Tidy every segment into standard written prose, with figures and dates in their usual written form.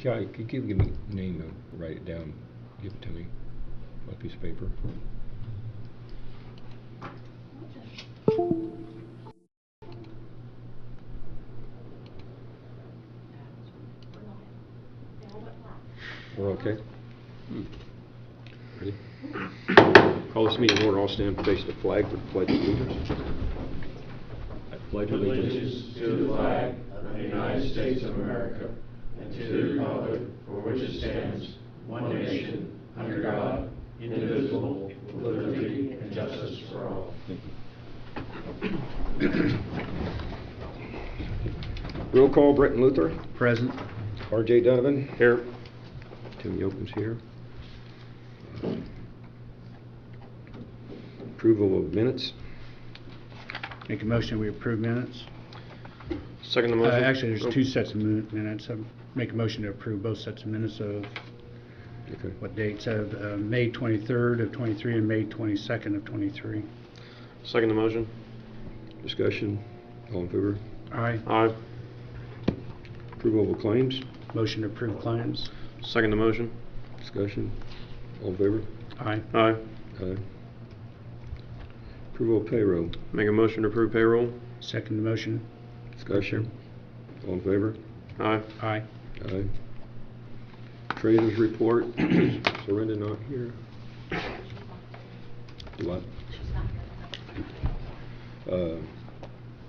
Kelly, could you give me a name and write it down, give it to me on a piece of paper? We're okay? Ready? Call this meeting in order. All stand and face the flag for the Pledge of Allegiance. I pledge allegiance to the flag of the United States of America and to the republic for which it stands, one nation, under God, indivisible, with liberty and justice for all. Roll call. Britton Luther. Present. R.J. Donovan. Here. Tim Yoakum's here. Approval of minutes. Make a motion we approve minutes. Second the motion. Actually, there's two sets of minutes. Make a motion to approve both sets of minutes of what dates of May 23rd of 23 and May 22nd of 23. Second the motion. Discussion. All in favor? Aye. Aye. Approval of claims. Motion to approve claims. Second the motion. Discussion. All in favor? Aye. Aye. Aye. Approval of payroll. Make a motion to approve payroll. Second the motion. Discussion. All in favor? Aye. Aye. Aye. Treasurer's report. Surrender not here. Do what?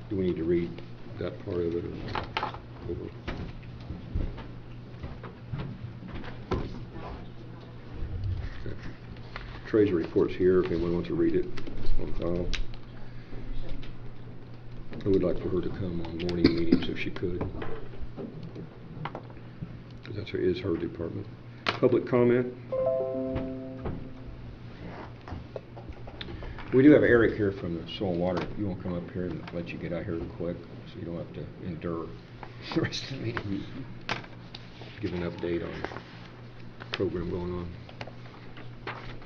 Do we need to read that part of it or over? Okay. Treasurer report's here if anyone wants to read it on file. I would like for her to come on morning meetings if she could. That is her department. Public comment. We do have Eric here from the Soil and Water. You want to come up here and let you get out here real quick so you don't have to endure the rest of the meeting. Give an update on the program going on.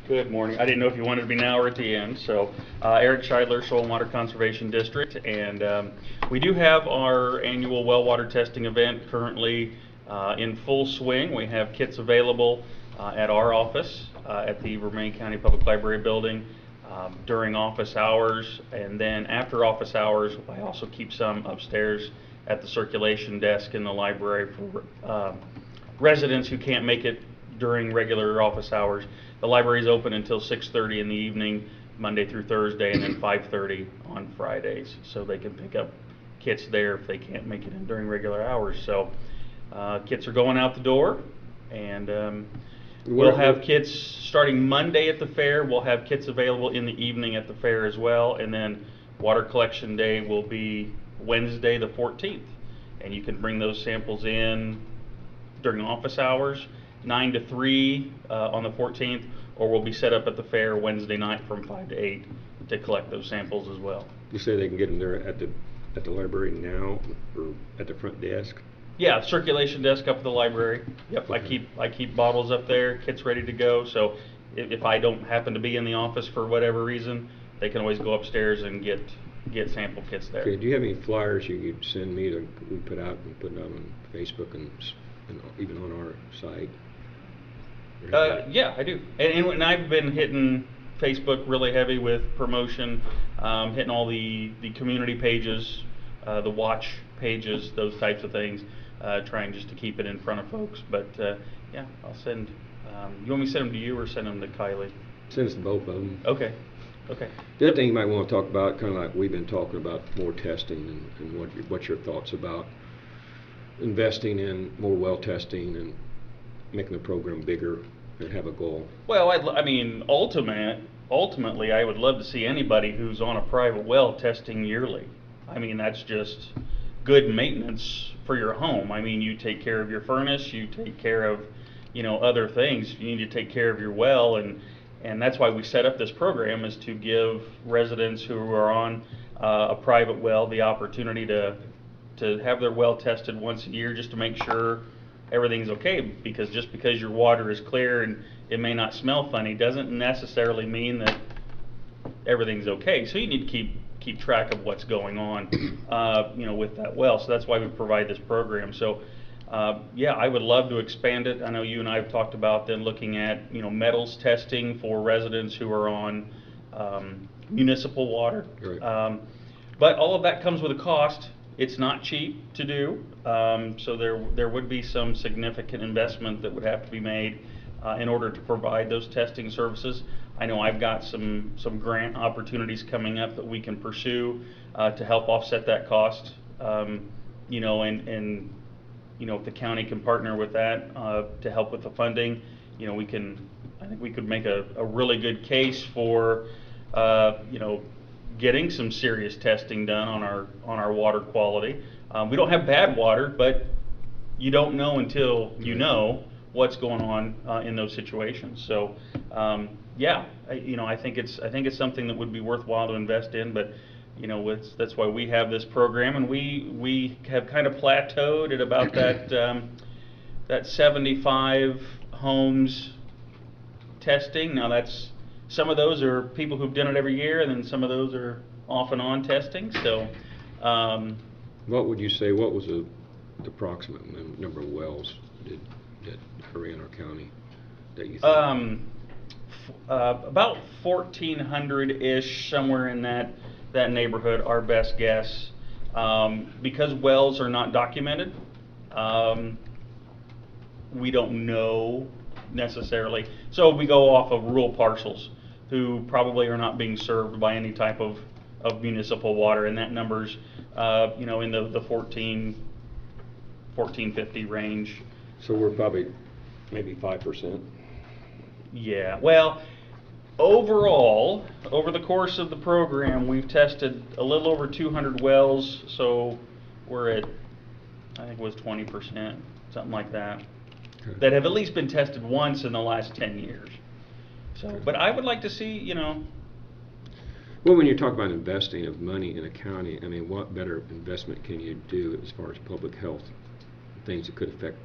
Good morning. I didn't know if you wanted to be now or at the end. So Eric Scheidler, Soil and Water Conservation District, and we do have our annual well water testing event currently in full swing. We have kits available at our office at the Vermilion County Public Library building during office hours, and then after office hours I also keep some upstairs at the circulation desk in the library for residents who can't make it during regular office hours. The library is open until 6:30 in the evening, Monday through Thursday, and then 5:30 on Fridays, so they can pick up kits there if they can't make it in during regular hours. So kits are going out the door, and we'll have kits starting Monday at the fair. We'll have kits available in the evening at the fair as well, and then water collection day will be Wednesday the 14th, and you can bring those samples in during office hours, 9 to 3 on the 14th, or we'll be set up at the fair Wednesday night from 5 to 8 to collect those samples as well. You say they can get them there at the library now, or at the front desk? Yeah, circulation desk up at the library. Yep, Okay. I keep bottles up there, kits ready to go. So if I don't happen to be in the office for whatever reason, they can always go upstairs and get sample kits there. Okay. Do you have any flyers you could send me that we put out and put out on Facebook and even on our site? Yeah, I do. And I've been hitting Facebook really heavy with promotion, hitting all the community pages, the watch pages, those types of things, trying just to keep it in front of folks. But yeah, I'll send. You want me to send them to you or send them to Kylie? Send us to both of them. Okay. Okay. The other thing you might want to talk about, kind of like we've been talking about, more testing and what's your thoughts about investing in more well testing and making the program bigger and have a goal. Well, I mean, ultimately, I would love to see anybody who's on a private well testing yearly. I mean, that's just good maintenance for your home. I mean, you take care of your furnace, you take care of, other things. You need to take care of your well, and that's why we set up this program, is to give residents who are on a private well the opportunity to have their well tested once a year, just to make sure everything's okay. Because just because your water is clear and it may not smell funny doesn't necessarily mean that everything's okay. So you need to keep track of what's going on with that well. So that's why we provide this program. So yeah, I would love to expand it. I know you and I have talked about then looking at, metals testing for residents who are on municipal water. Right. But all of that comes with a cost. It's not cheap to do, so there would be some significant investment that would have to be made in order to provide those testing services. I know I've got some grant opportunities coming up that we can pursue to help offset that cost. And if the county can partner with that to help with the funding, I think we could make a really good case for getting some serious testing done on our water quality. We don't have bad water, but you don't know until you know what's going on in those situations. So yeah, I think it's something that would be worthwhile to invest in, but that's why we have this program, and we have kind of plateaued at about that 75 homes testing. Now some of those are people who've done it every year, and then some of those are off and on testing. So what would you say, what was the approximate number of wells that are in our county that you think? About 1,400-ish, somewhere in that neighborhood, our best guess. Because wells are not documented, we don't know necessarily. So we go off of rural parcels who probably are not being served by any type of municipal water, and that number's in the 1450 range. So we're probably maybe 5%. Yeah, well, overall, over the course of the program, we've tested a little over 200 wells, so we're at, I think it was 20%, something like that, that have at least been tested once in the last 10 years. So, but I would like to see, Well, when you talk about investing of money in a county, I mean, what better investment can you do as far as public health, things that could affect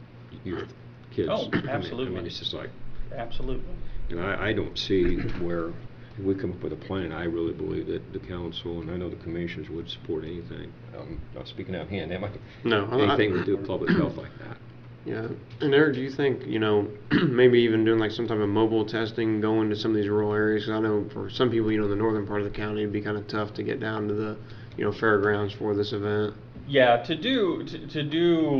your kids? Oh, absolutely. I mean, it's just like... Absolutely. And I don't see where, if we come up with a plan, I really believe that the council, and I know the commissioners would support anything. I'm not speaking out of hand, am I? No. Anything to do with public health like that. Yeah. And Eric, do you think, maybe even doing like some type of mobile testing, going to some of these rural areas? 'Cause I know for some people, in the northern part of the county, it'd be kind of tough to get down to the, fairgrounds for this event. Yeah, to do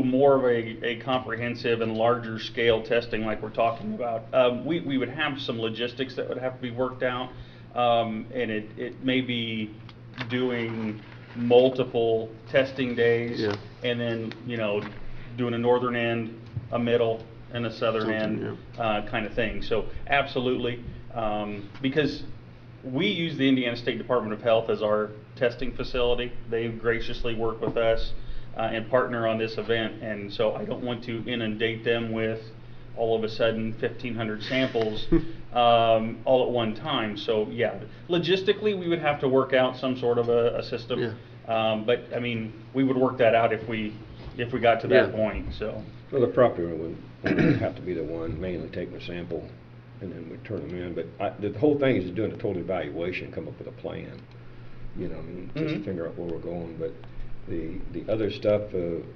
more of a comprehensive and larger scale testing like we're talking about, we would have some logistics that would have to be worked out, and it may be doing multiple testing days, Yeah. and then doing a northern end, a middle, and a southern end kind of thing. So absolutely, because we use the Indiana State Department of Health as our testing facility. They graciously work with us and partner on this event, and so I don't want to inundate them with all of a sudden 1,500 samples all at one time. So yeah, logistically we would have to work out some sort of a system, but I mean, we would work that out if we got to that point. So well, the property owner would have to be the one mainly taking the sample, and then we turn them in. But the whole thing is doing a total evaluation, come up with a plan. Just figure out where we're going. But the other stuff,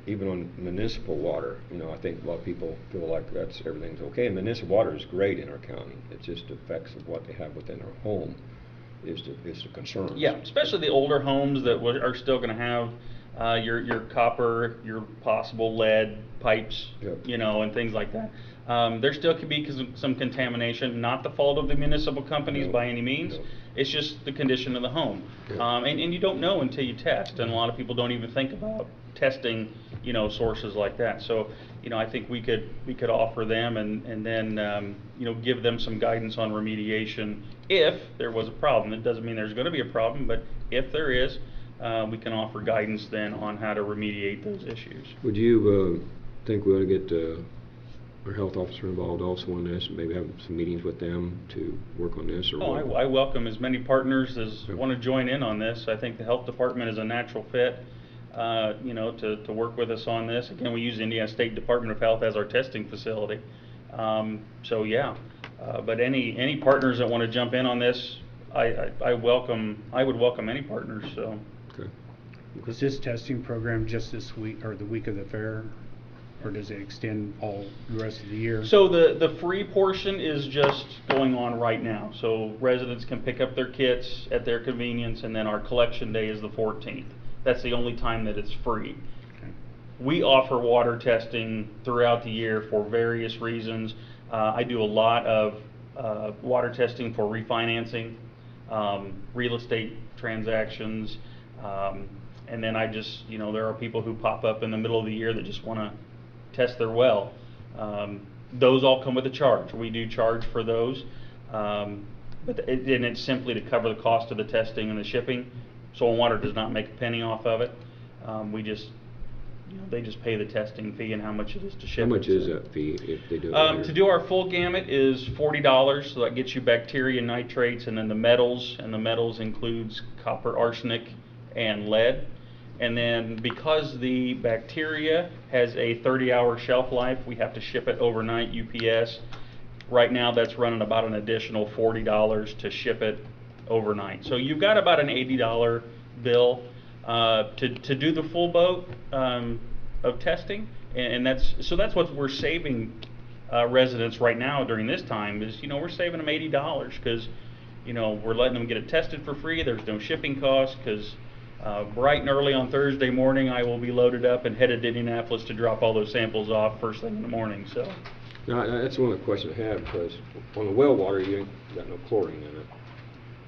even on municipal water, I think a lot of people feel like everything's okay. And municipal water is great in our county. It's just the effects of what they have within their home is the concern. Yeah, especially the older homes that are still going to have your copper, your possible lead pipes, and things like that. There still could be some contamination, not the fault of the municipal companies by any means. No. It's just the condition of the home. And you don't know until you test, and a lot of people don't even think about testing, sources like that. So, I think we could offer them and then, give them some guidance on remediation if there was a problem. It doesn't mean there's going to be a problem, but if there is, we can offer guidance then on how to remediate those issues. Would you think we ought to get our health officer involved also in this, and maybe have some meetings with them to work on this? Or I welcome as many partners as want to join in on this. I think the health department is a natural fit, to work with us on this. Again, we use the Indiana State Department of Health as our testing facility. So yeah, but any partners that want to jump in on this, I would welcome any partners. So. Okay. Was this testing program just this week or the week of the fair? or does it extend all the rest of the year? So the free portion is just going on right now. So residents can pick up their kits at their convenience, and then our collection day is the 14th. That's the only time that it's free. Okay. We offer water testing throughout the year for various reasons. I do a lot of water testing for refinancing, real estate transactions, and then I just, there are people who pop up in the middle of the year that just want to test their well. Those all come with a charge. We do charge for those, and it's simply to cover the cost of the testing and the shipping. Soil and Water does not make a penny off of it. We just, they just pay the testing fee and how much it is to ship. How much it, is so. that fee if they do it? To do our full gamut is $40, so that gets you bacteria, nitrates, and then the metals, and the metals includes copper, arsenic, and lead. And then because the bacteria has a 30-hour shelf life, we have to ship it overnight UPS. Right now that's running about an additional $40 to ship it overnight. So you've got about an $80 bill to do the full boat of testing, and that's what we're saving residents right now during this time is, we're saving them $80 because, we're letting them get it tested for free. There's no shipping costs because bright and early on Thursday morning I will be loaded up and headed to Indianapolis to drop all those samples off first thing in the morning. So Now, that's one of the questions I have, because on the well water you ain't got no chlorine in it.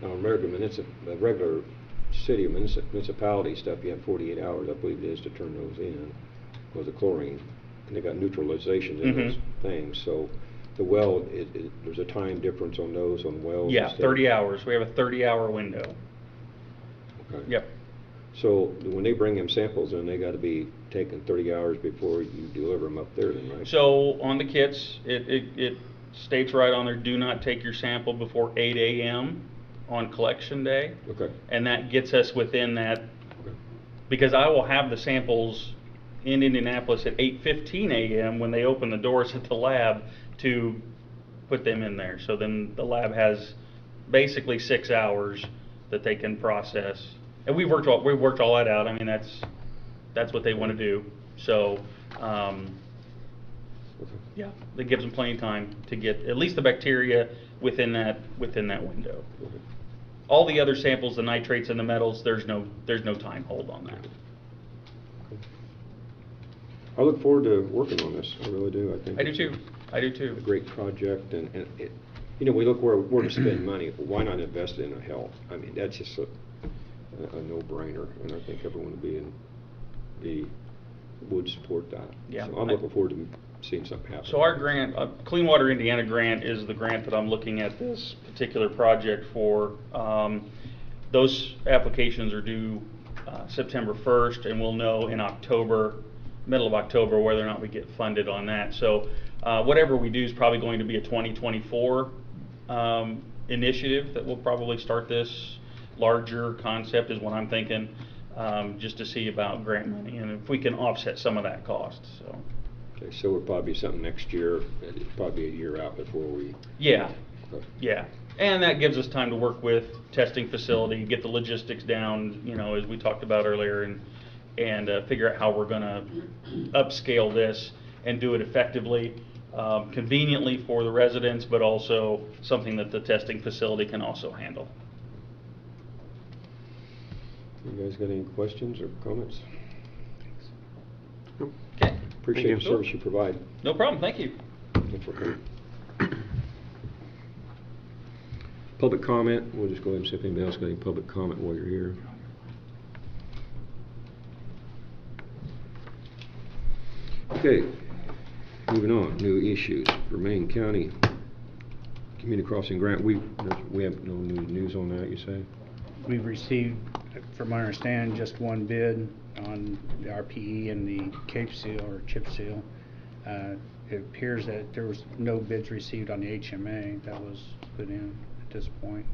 Now, the regular city or municipality stuff, you have 48 hours, I believe it is, to turn those in, because of chlorine, and they got neutralizations in those things. So the well, there's a time difference on those on wells. yeah, 30 hours. We have a 30-hour window. Okay. Yep. So when they bring them samples in, they got to be taken 30 hours before you deliver them up there, then, right? So on the kits, it states right on there, do not take your sample before 8 a.m. on collection day. Okay. And that gets us within that, Okay. because I will have the samples in Indianapolis at 8:15 a.m. when they open the doors at the lab to put them in there. So then the lab has basically 6 hours that they can process. And we've worked all that out. I mean, that's what they want to do. So, yeah, that gives them plenty of time to get at least the bacteria within that window. Okay. All the other samples, the nitrates and the metals, there's no time hold on that. I look forward to working on this. I really do. I think I do it's too. I do too. a great project, and it, we look where to spend money. Why not invest in a health? I mean, that's just a no-brainer, and I think everyone would support that. Yeah. So I'm looking forward to seeing something happen. So our grant, Clean Water Indiana grant, is the grant that I'm looking at this particular project for. Those applications are due September 1st, and we'll know in middle of October, whether or not we get funded on that. So whatever we do is probably going to be a 2024 initiative that will probably start this larger concept, is what I'm thinking, just to see about grant money and if we can offset some of that cost. So. Okay, so it'll probably be something next year. It'll probably be a year out before we. Yeah. Okay. Yeah. And that gives us time to work with testing facility, get the logistics down, as we talked about earlier, and figure out how we're going to upscale this and do it effectively, conveniently for the residents, but also something that the testing facility can also handle. You guys got any questions or comments? Okay. Appreciate you. the service you provide. No problem. Thank you. Thanks for coming. Public comment. We'll just go ahead and see if anybody else got any public comment while you're here. Okay, moving on. New issues for Maine County Community Crossing Grant. We have no new news on that, you say? We've received, from my understanding, just one bid on the RPE and the Cape Seal or chip seal. It appears that there was no bids received on the HMA that was put in at this point.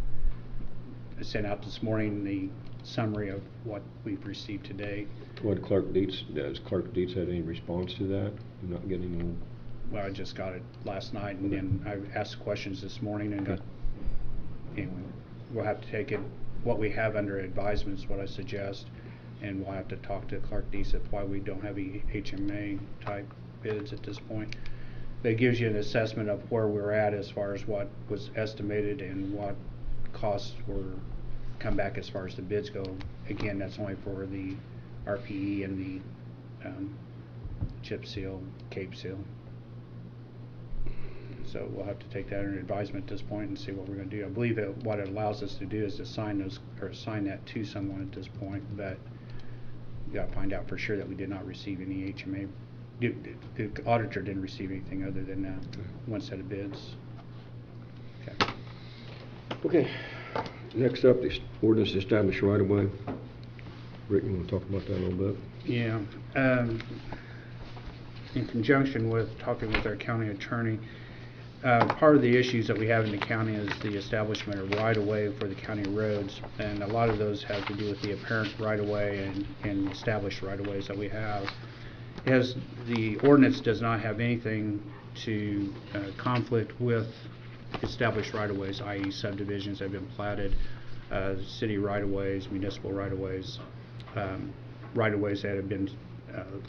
I sent out this morning the summary of what we've received to date. Does Clark Dietz have any response to that? You're not getting no... Well, I just got it last night, and then I asked questions this morning and got, anyway, we'll have to take it, what we have under advisement is what I suggest, and we'll have to talk to Clark Dietz why we don't have a HMA type bids at this point. But it gives you an assessment of where we're at as far as what was estimated and what costs were come back as far as the bids go. Again, that's only for the RPE and the chip seal, cape seal. So we'll have to take that under advisement at this point and see what we're going to do. I believe that what it allows us to do is to sign those, or assign that to someone at this point, but we got to find out for sure that we did not receive any HMA. The auditor didn't receive anything other than one set of bids. Okay. Okay, next up, the ordinance to establish right-of-way. Rick, you want to talk about that a little bit? Yeah. In conjunction with talking with our county attorney, part of the issues that we have in the county is the establishment of right-of-way for the county roads, and a lot of those have to do with the apparent right-of-way and established right-of-ways that we have. As the ordinance does not have anything to conflict with established right-of-ways, i.e. subdivisions that have been platted, city right-of-ways, municipal right-of-ways, right-of-ways that have been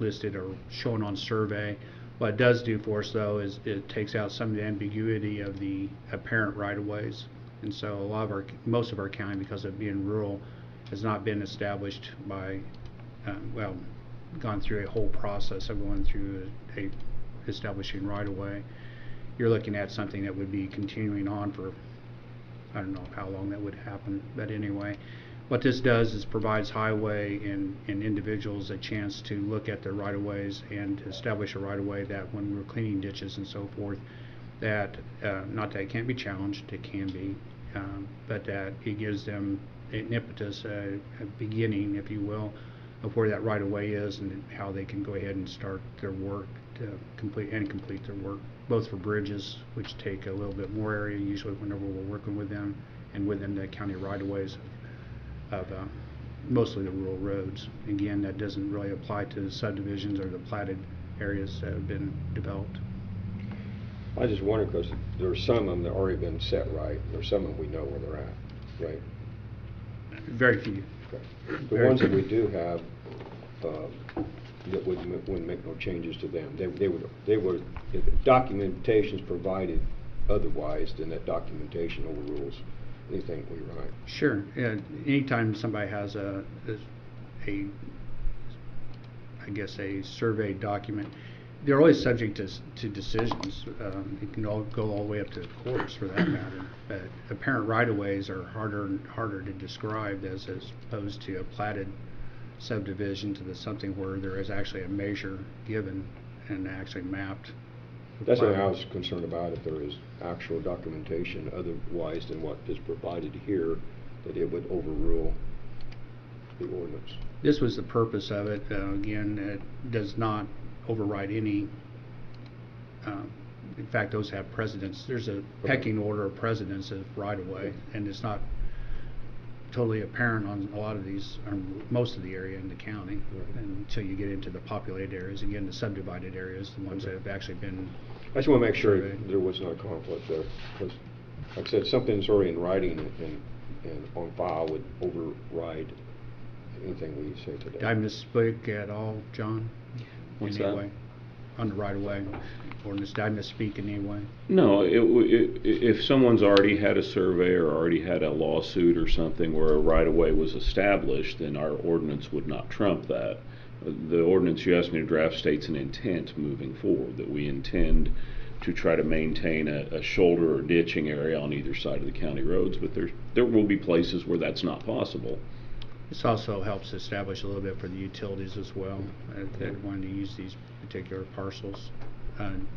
listed or shown on survey. What it does do for us, though, is it takes out some of the ambiguity of the apparent right-of-ways. And so most of our county, because of being rural, has not been established by, gone through a whole process of going through establishing right-of-way. You're looking at something that would be continuing on for, I don't know how long that would happen, but anyway. What this does is provides highway and individuals a chance to look at their right-of-ways and to establish a right-of-way that when we're cleaning ditches and so forth, that, not that it can't be challenged, it can be, but that it gives them an impetus, a beginning, if you will, of where that right-of-way is and how they can go ahead and start their work to complete their work, both for bridges, which take a little bit more area usually whenever we're working with them, and within the county right-of-ways of mostly the rural roads. Again, that doesn't really apply to the subdivisions or the platted areas that have been developed. I just wonder, because there's some of them that already been set right, there's some of them we know where they're at, right? Very few. Okay. The ones that we do have, that wouldn't make no changes to them. They would, if documentation's provided otherwise, then that documentation overrules anything we write. Sure. Anytime somebody has I guess a survey document, they're always subject to decisions. It can all go all the way up to the courts for that matter. But apparent right-of-ways are harder and harder to describe as opposed to a platted subdivision to something where there is actually a measure given and actually mapped. That's what I was concerned about, if there is actual documentation otherwise than what is provided here, that it would overrule the ordinance. This was the purpose of it. Again, it does not override any, in fact, those have precedence. There's a pecking order of precedence of right-of-way, and it's not totally apparent on a lot of these, or most of the area in the county, until you get into the populated areas. Again, the subdivided areas, the ones that have actually been. I just want to make sure surveyed. there was not a conflict there, because, like I said, something that's already in writing and on file would override anything we say today. Did I misspeak at all, John? What's in any that? way? On the right-of-way ordinance, did I misspeak in any way? No, if someone's already had a survey or already had a lawsuit or something where a right-of-way was established, then our ordinance would not trump that. The ordinance you asked me to draft states an intent moving forward, that we intend to try to maintain a shoulder or ditching area on either side of the county roads, but there will be places where that's not possible. This also helps establish a little bit for the utilities as well, that want to use these particular parcels.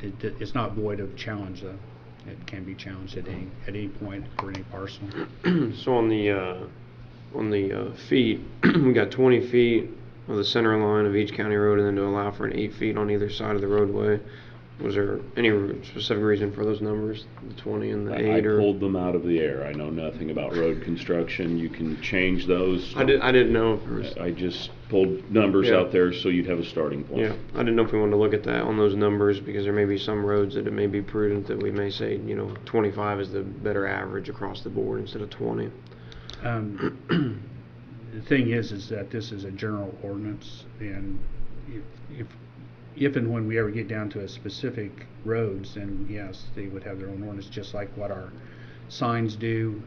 It's not void of challenge, though. It can be challenged at any point for any parcel. So on the feet, we got 20 feet of the center line of each county road, and then to allow for an 8 feet on either side of the roadway. Was there any specific reason for those numbers, the 20 and the 8? I pulled them out of the air. I know nothing about road construction. You can change those. I didn't know if there was. I just pulled numbers Yeah. out there so you'd have a starting point. Yeah, I didn't know if we wanted to look at that on those numbers, because there may be some roads that it may be prudent that we may say, 25 is the better average across the board instead of 20. The thing is that this is a general ordinance, and if if and when we ever get down to a specific roads, then yes, they would have their own ordinance, just like what our signs do.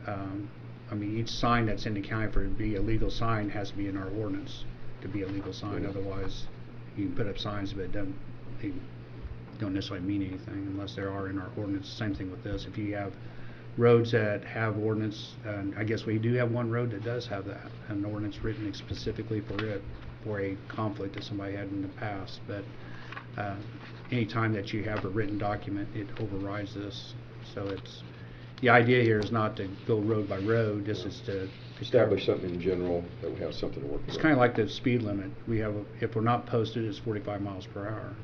I mean, each sign that's in the county for it to be a legal sign has to be in our ordinance to be a legal sign. Yeah. Otherwise, you can put up signs, but they don't necessarily mean anything unless they are in our ordinance. Same thing with this. If you have roads that have ordinance, and I guess we do have one road that does have that, an ordinance written specifically for it, for a conflict that somebody had in the past. But any time that you have a written document, it overrides this. So the idea here is not to go road by road. This is to Establish something in general, that we have something to work with. It's kind of like the speed limit. We have, if we're not posted, it's 45 miles per hour.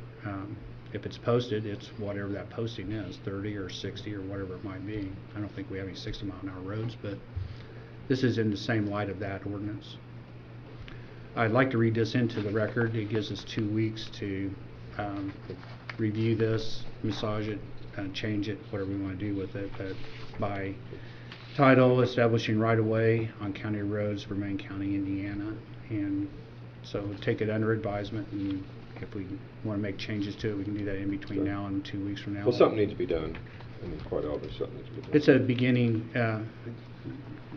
If it's posted, it's whatever that posting is, 30 or 60 or whatever it might be. I don't think we have any 60-mile-an-hour roads, but this is in the same light of that ordinance. I'd like to read this into the record. It gives us 2 weeks to review this, massage it, change it, whatever we want to do with it. But by title, establishing right-of-way on county roads for Maine County, Indiana. And so take it under advisement, and if we want to make changes to it, we can do that in between now and 2 weeks from now. Well, something needs to be done. I mean, quite obvious, something needs to be done. It's a beginning,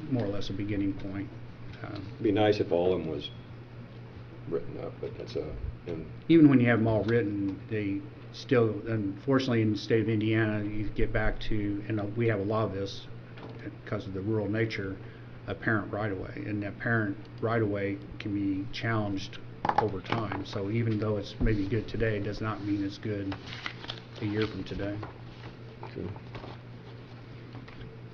more or less a beginning point. It'd be nice if all of them was written up, but that's and Even when you have them all written, they still, unfortunately in the state of Indiana, you get back to, and we have a lot of this because of the rural nature, a parent right-of-way. And that parent right-of-way can be challenged over time. So even though it's maybe good today, it does not mean it's good a year from today. okay.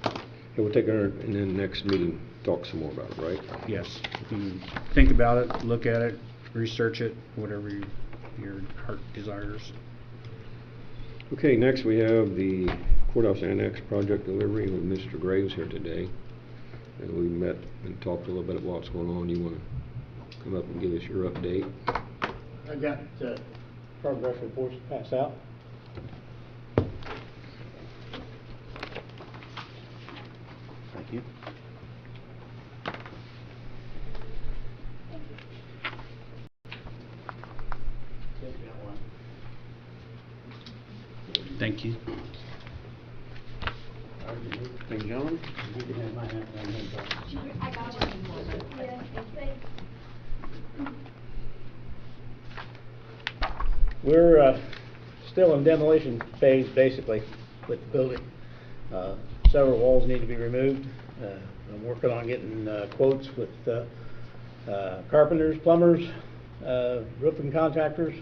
And we'll take our, and then next meeting, talk some more about it, right? Yes, you can think about it, look at it, research it, whatever your heart desires. Okay, next we have the courthouse annex project delivery with Mr. Graves here today. And we met and talked a little bit about what's going on. You want to come up and give us your update? I got progress reports to pass out. Thank you. Thank you. Thank you, gentlemen. I got you. We're still in demolition phase, basically, with the building. Several walls need to be removed. I'm working on getting quotes with carpenters, plumbers, roofing contractors.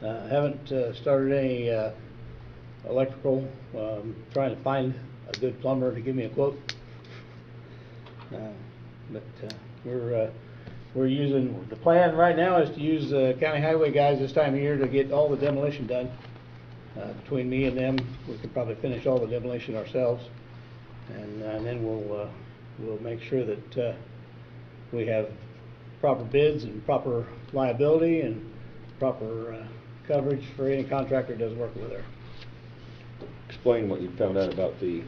Haven't started any electrical. Trying to find a good plumber to give me a quote. But we're using, the plan right now is to use the county highway guys this time of year to get all the demolition done. Between me and them, we could probably finish all the demolition ourselves, and then we'll make sure that we have proper bids and proper liability and proper coverage for any contractor that does work with her. Explain what you found out about the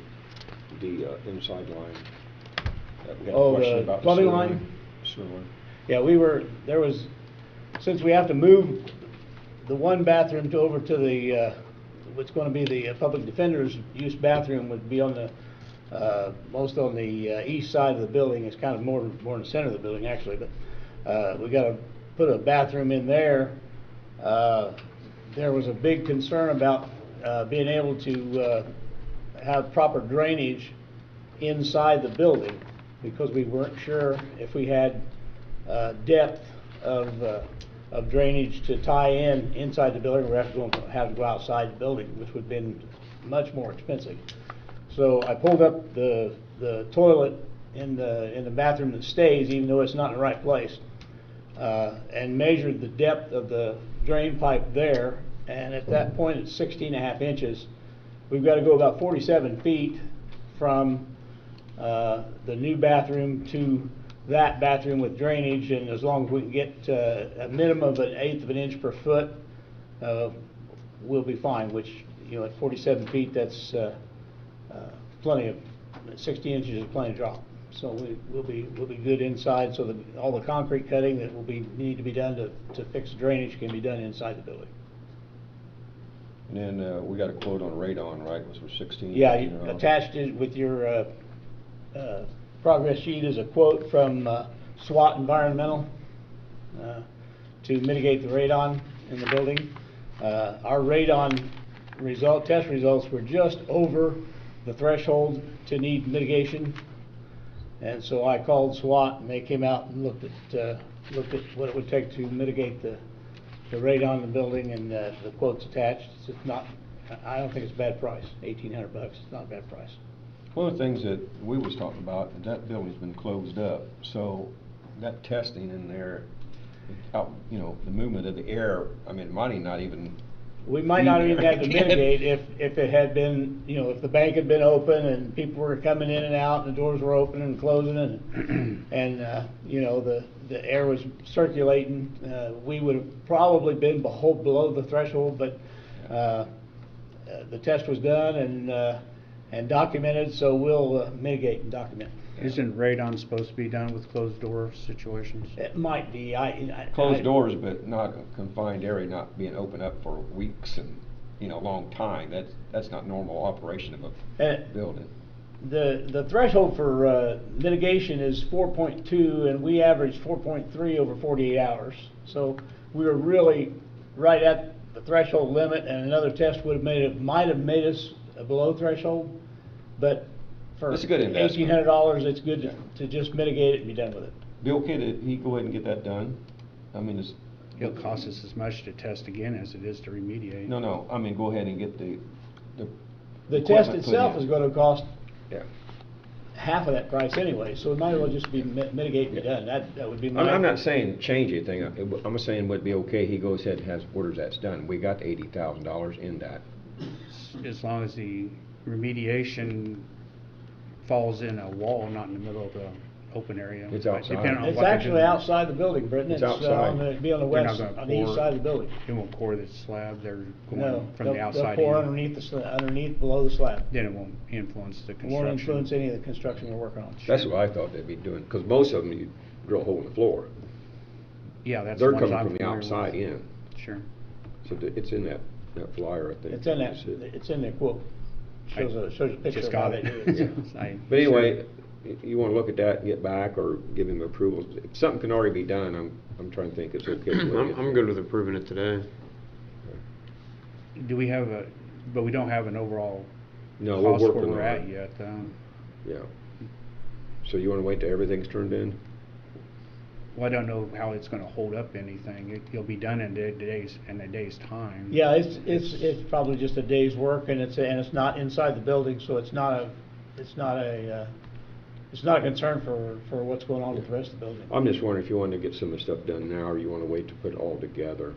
inside line. We got a Oh, question the about plumbing sewer line? Sewer line. Yeah, since we have to move the one bathroom over to the, what's going to be the public defender's use bathroom would be on the, most on the east side of the building. It's kind of more in the center of the building, actually, but we got to put a bathroom in there. There was a big concern about being able to have proper drainage inside the building, because we weren't sure if we had depth of drainage to tie in inside the building. We have to go outside the building, which would have been much more expensive. So I pulled up the toilet in the bathroom that stays, even though it's not in the right place, and measured the depth of the drain pipe there. And at that point, it's 16.5 inches. We've got to go about 47 feet from the new bathroom to that bathroom with drainage, and as long as we can get a minimum of 1/8 of an inch per foot, we'll be fine. Which, you know, at 47 feet, that's plenty of. 60 inches is plenty of drop. So we'll be good inside. So that all the concrete cutting that need to be done to fix the drainage can be done inside the building. And then, we got a quote on radon, right, it was for 16? Yeah, you attached it with your progress sheet is a quote from SWAT Environmental to mitigate the radon in the building. Our radon test results were just over the threshold to need mitigation. And so I called SWAT and they came out and looked at what it would take to mitigate the radon in the building, and the quote's attached. It's not, I don't think it's a bad price. $1,800 bucks, it's not a bad price. One of the things that we was talking about, that building's been closed up, so that testing in there, out, you know, the movement of the air, I mean, it might not even. We might not even have to mitigate if it had been, you know, if the bank had been open and people were coming in and out and the doors were open and closing and you know, the air was circulating, we would have probably been below the threshold, but the test was done and documented, so we'll mitigate and document. Isn't radon supposed to be done with closed door situations? It might be. Closed doors, but not a confined area, not being open up for weeks and, you know, a long time. That's not normal operation of a building. The threshold for mitigation is 4.2, and we averaged 4.3 over 48 hours. So we were really right at the threshold limit, and another test might have made us below threshold, but for It's a good investment. $1,800, it's good to just mitigate it and be done with it. Bill, can he go ahead and get that done? I mean, It'll cost us as much to test again as it is to remediate. No, I mean, go ahead and get the The test equipment put itself in. is going to cost Yeah. half of that price anyway, so it might as well just be mitigate and be done. That would be my. I'm not saying change anything, I'm saying would be okay, he goes ahead and has orders that's done, we got $80,000 in that. As long as the remediation falls in a wall, not in the middle of the open area. It's outside. Depending on It's what they're actually doing. outside the building, Britton. It's outside. It'd be on the They're not west, gonna on the east pour- side of the building. It won't core the slab, they're No, going from the they'll outside pour in. underneath, below the slab. Then it won't influence the It construction. won't influence any of the construction we're working on. That's what I thought they'd be doing, because most of them, you drill a hole in the floor. Yeah, that's They're the ones coming I'm from the familiar with. outside in, Sure. so it's in that flyer, I think. It's in that, That's it. it's in their quote. Shows a picture Just of how got they it. do it. I- But anyway, you wanna look at that and get back, or give him approval, if something can already be done, I'm trying to think it's okay. to look at. I'm good with approving it today. Do we have but we don't have an overall No, we're cost where working we're on at it. yet. Yeah. So you wanna wait till everything's turned in? Well, I don't know how it's gonna hold up anything. It'll be done in a day's time. Yeah, it's probably just a day's work, and it's not inside the building, so it's not a concern for what's going on with the rest of the building. I'm just wondering if you want to get some of the stuff done now, or you want to wait to put it all together.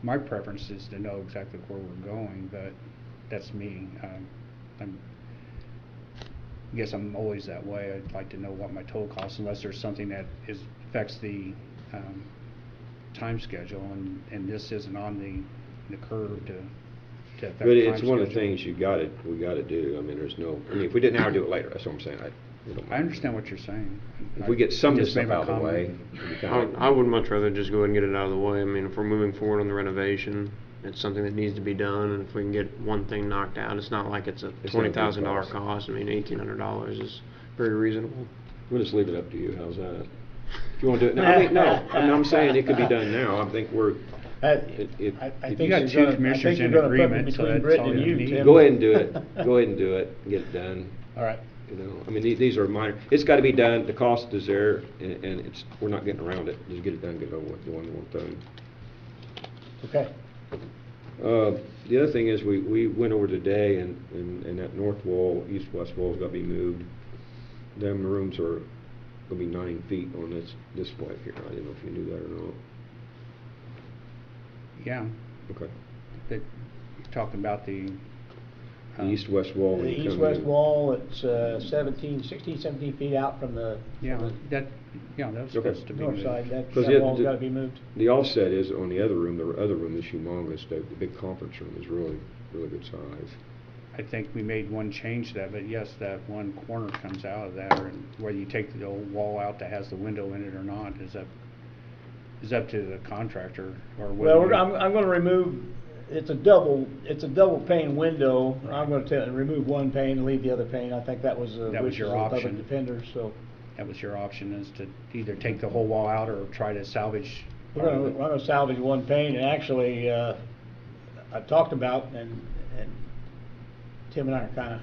My preference is to know exactly where we're going, but that's me. I guess I'm always that way. I'd like to know what my total costs, unless there's something that affects the time schedule, and this isn't on the curve to affect But the time it's one of the schedule. things we gotta do. I mean, if we didn't now, do it later, that's what I'm saying. We don't I mind. understand what you're saying. If we get some of this Just made stuff my out of the way. comment. we kinda- I would much rather just go ahead and get it out of the way. I mean, if we're moving forward on the renovation, it's something that needs to be done, and if we can get one thing knocked out, it's not like it's a It's not a big $20,000 cost. cost. I mean, $1,800 is very reasonable. We'll just leave it up to you, how's that? If you wanna do it now, I'm saying it could be done now, I think we're, I if think you got you're two gonna- commissioners I think in you're gonna put agreement, it so between that's Britton all and you you, need. Tim. go ahead and do it, and get it done. All right. You know, I mean, these are minor, it's gotta be done, the cost is there, and we're not getting around it, just get it done, get it over with, one thing. Okay. The other thing is, we went over today, and that north wall, east-west wall's gotta be moved. Them rooms are gonna be 9 feet on this point here, I didn't know if you knew that or not. Yeah, Okay. you're talking about the. The east-west wall. when The you come east-west in. wall, it's 17 feet out from the Yeah, that was Okay. supposed to be. north moved. side. That 'Cause wall's gotta be moved. The offset is on the other room is humongous, the big conference room is really, really good size. I think we made one change to that, but yes, that one corner comes out of there, and whether you take the old wall out that has the window in it or not is up is up to the contractor or what. Well, I'm gonna remove, it's a double pane window. I'm gonna remove one pane and leave the other pane. I think that was That was wishes your of the public option. defender, so. That was your option, is to either take the whole wall out or try to salvage. We're gonna salvage one pane, and actually, I've talked about, and Tim and I are kinda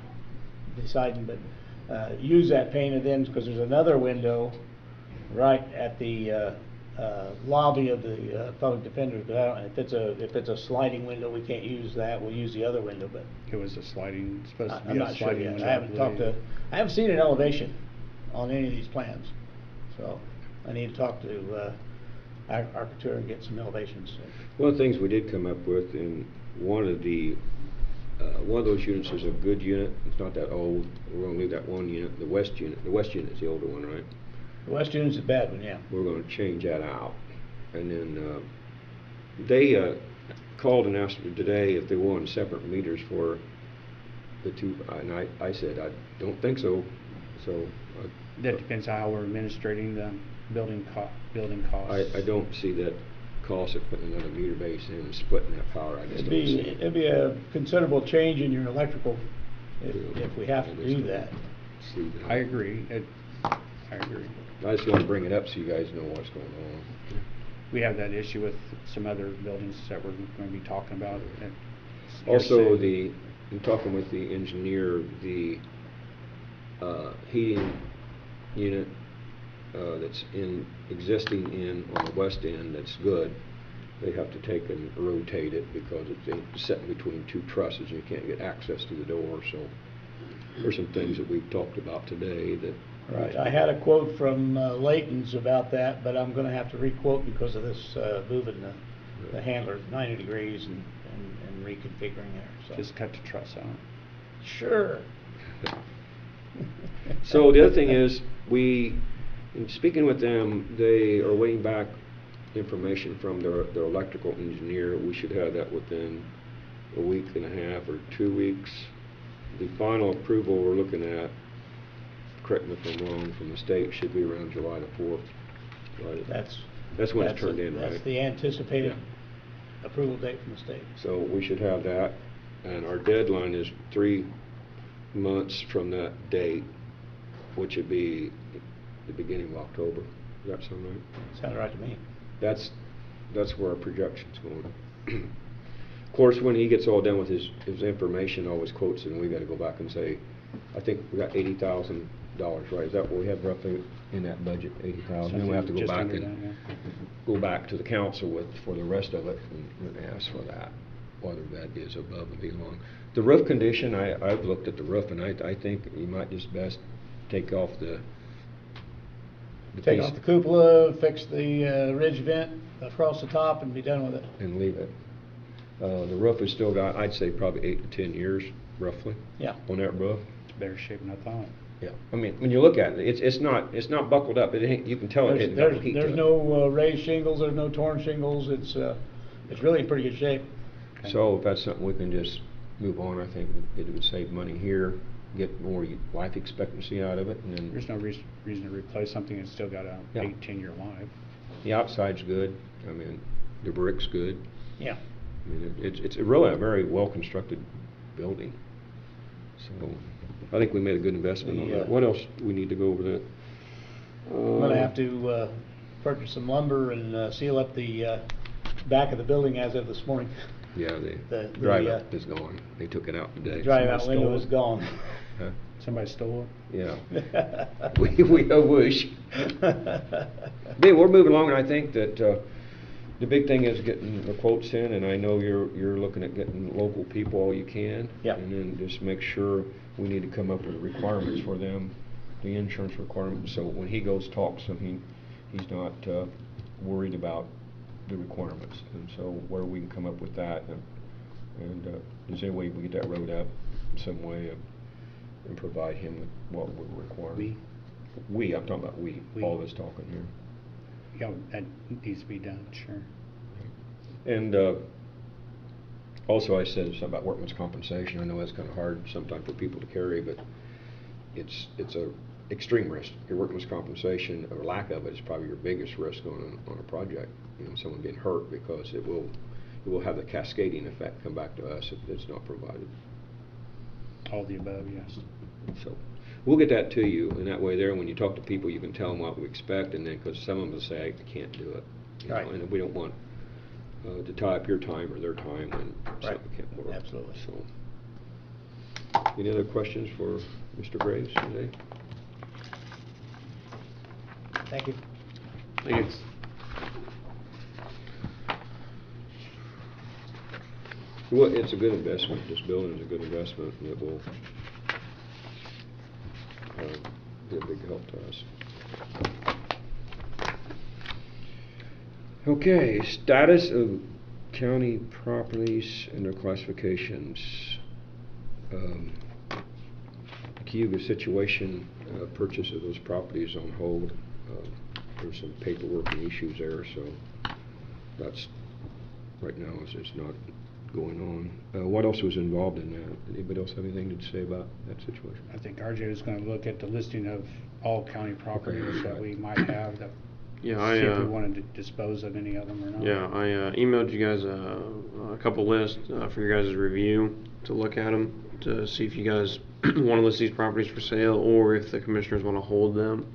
deciding, but use that pane and then, because there's another window right at the lobby of the public defenders, but I don't, if it's a sliding window, we can't use that, we'll use the other window, but It was a sliding, supposed to be I'm a not sure sliding yet. window, I haven't talked to, believe. I haven't seen an elevation on any of these plans, so I need to talk to Architecture and get some elevations. One of the things we did come up with in one of those units is a good unit. It's not that old. We're gonna leave that one unit, the west unit. The west unit's the older one, right? The west unit's a bad one, yeah. We're gonna change that out. And then, they, called and asked me today if they wanted separate meters for the two, and I said, I don't think so. So, That depends on how we're administrating the building costs. I don't see that cost of putting another meter base in and splitting that power. I just don't see it. It'd be a considerable change in your electrical if we have to do that. See that. I agree. I agree. I just want to bring it up so you guys know what's going on. We have that issue with some other buildings that we're going to be talking about. Also, in talking with the engineer, the heating unit that's existing on the west end, that's good. They have to take and rotate it because it's set between two trusses and you can't get access to the door. So there's some things that we've talked about today that. Right, I had a quote from Layton's about that, but I'm gonna have to re-quote because of this moving the handler 90 degrees and reconfiguring there, so. Just cut the truss out. Sure. So the other thing is, in speaking with them, they are waiting back information from their electrical engineer. We should have that within a week and a half or 2 weeks. The final approval we're looking at, correct me if I'm wrong, from the state should be around July the 4th. Right? That's when it's turned in, right? That's the anticipated approval date from the state. So we should have that, and our deadline is 3 months from that date, which would be the beginning of October. Does that sound right? Sounded right to me. That's where our projection's going. Of course, when he gets all done with his information, all his quotes, and we got to go back and say, I think we got $80,000, right? Is that what we have roughly in that budget, 80,000? Then we have to go Just back under and that, yeah. go back to the council for the rest of it and ask for that, whether that is above and beyond. The roof condition, I've looked at the roof, and I think you might just best take off the Take piece off the cupola, fix the ridge vent across the top and be done with it. and leave it. The roof has still got, I'd say, probably 8 to 10 years, roughly. Yeah. On that roof. It's better shape than I thought. Yeah. I mean, when you look at it, it's not buckled up. It ain't, you can tell it. There's no raised shingles, there's no torn shingles, it's really in pretty good shape. Okay. So if that's something we can just move on, I think it would save money here, get more life expectancy out of it, and then There's no reason to replace something that's still got a Yeah. 8-10 year life. the outside's good. I mean, the brick's good. Yeah. I mean, it's really a very well-constructed building. So I think we made a good investment on that. What else do we need to go over that? I'm gonna have to purchase some lumber and seal up the back of the building as of this morning. Yeah, The drive-out is gone. They took it out today. The drive-out Somebody window stole is it. gone. Huh? Somebody stole it? Yeah. I wish. But we're moving along, and I think that the big thing is getting the quotes in, and I know you're looking at getting local people all you can. Yeah. And then just make sure we need to come up with requirements for them, the insurance requirements, so when he goes talks to them, he's not worried about the requirements. And so where we can come up with that, and is there any way we get that wrote up in some way and provide him with what we're requiring? I'm talking about we. All of us talking here. Yeah, that needs to be done, sure. And also I said something about workman's compensation. I know that's kind of hard sometimes for people to carry, but it's a extreme risk. Your workman's compensation or lack of it is probably your biggest risk on a project. You know, someone being hurt, because it will have the cascading effect come back to us if it's not provided. All the above, yes. So we'll get that to you, and that way there, when you talk to people, you can tell them what we expect, and then, because some of them say, I can't do it. You Right. know, and we don't want to tie up your time or their time when Right. something can't work. Absolutely. So, any other questions for Mr. Graves today? Thank you. Thanks. Well, it's a good investment. This building is a good investment, and it will be a big help to us. Okay, status of county properties and their classifications. Cayuga situation, purchase of those properties on hold. There's some paperwork and issues there, so that's, right now, it's not going on. What else was involved in that? Anybody else have anything to say about that situation? I think RJ was gonna look at the listing of all county properties that we might have, that, Yeah, see if we I, wanted to dispose of any of them or not. yeah, I emailed you guys a couple lists for your guys' review to look at them, to see if you guys want to list these properties for sale or if the commissioners want to hold them.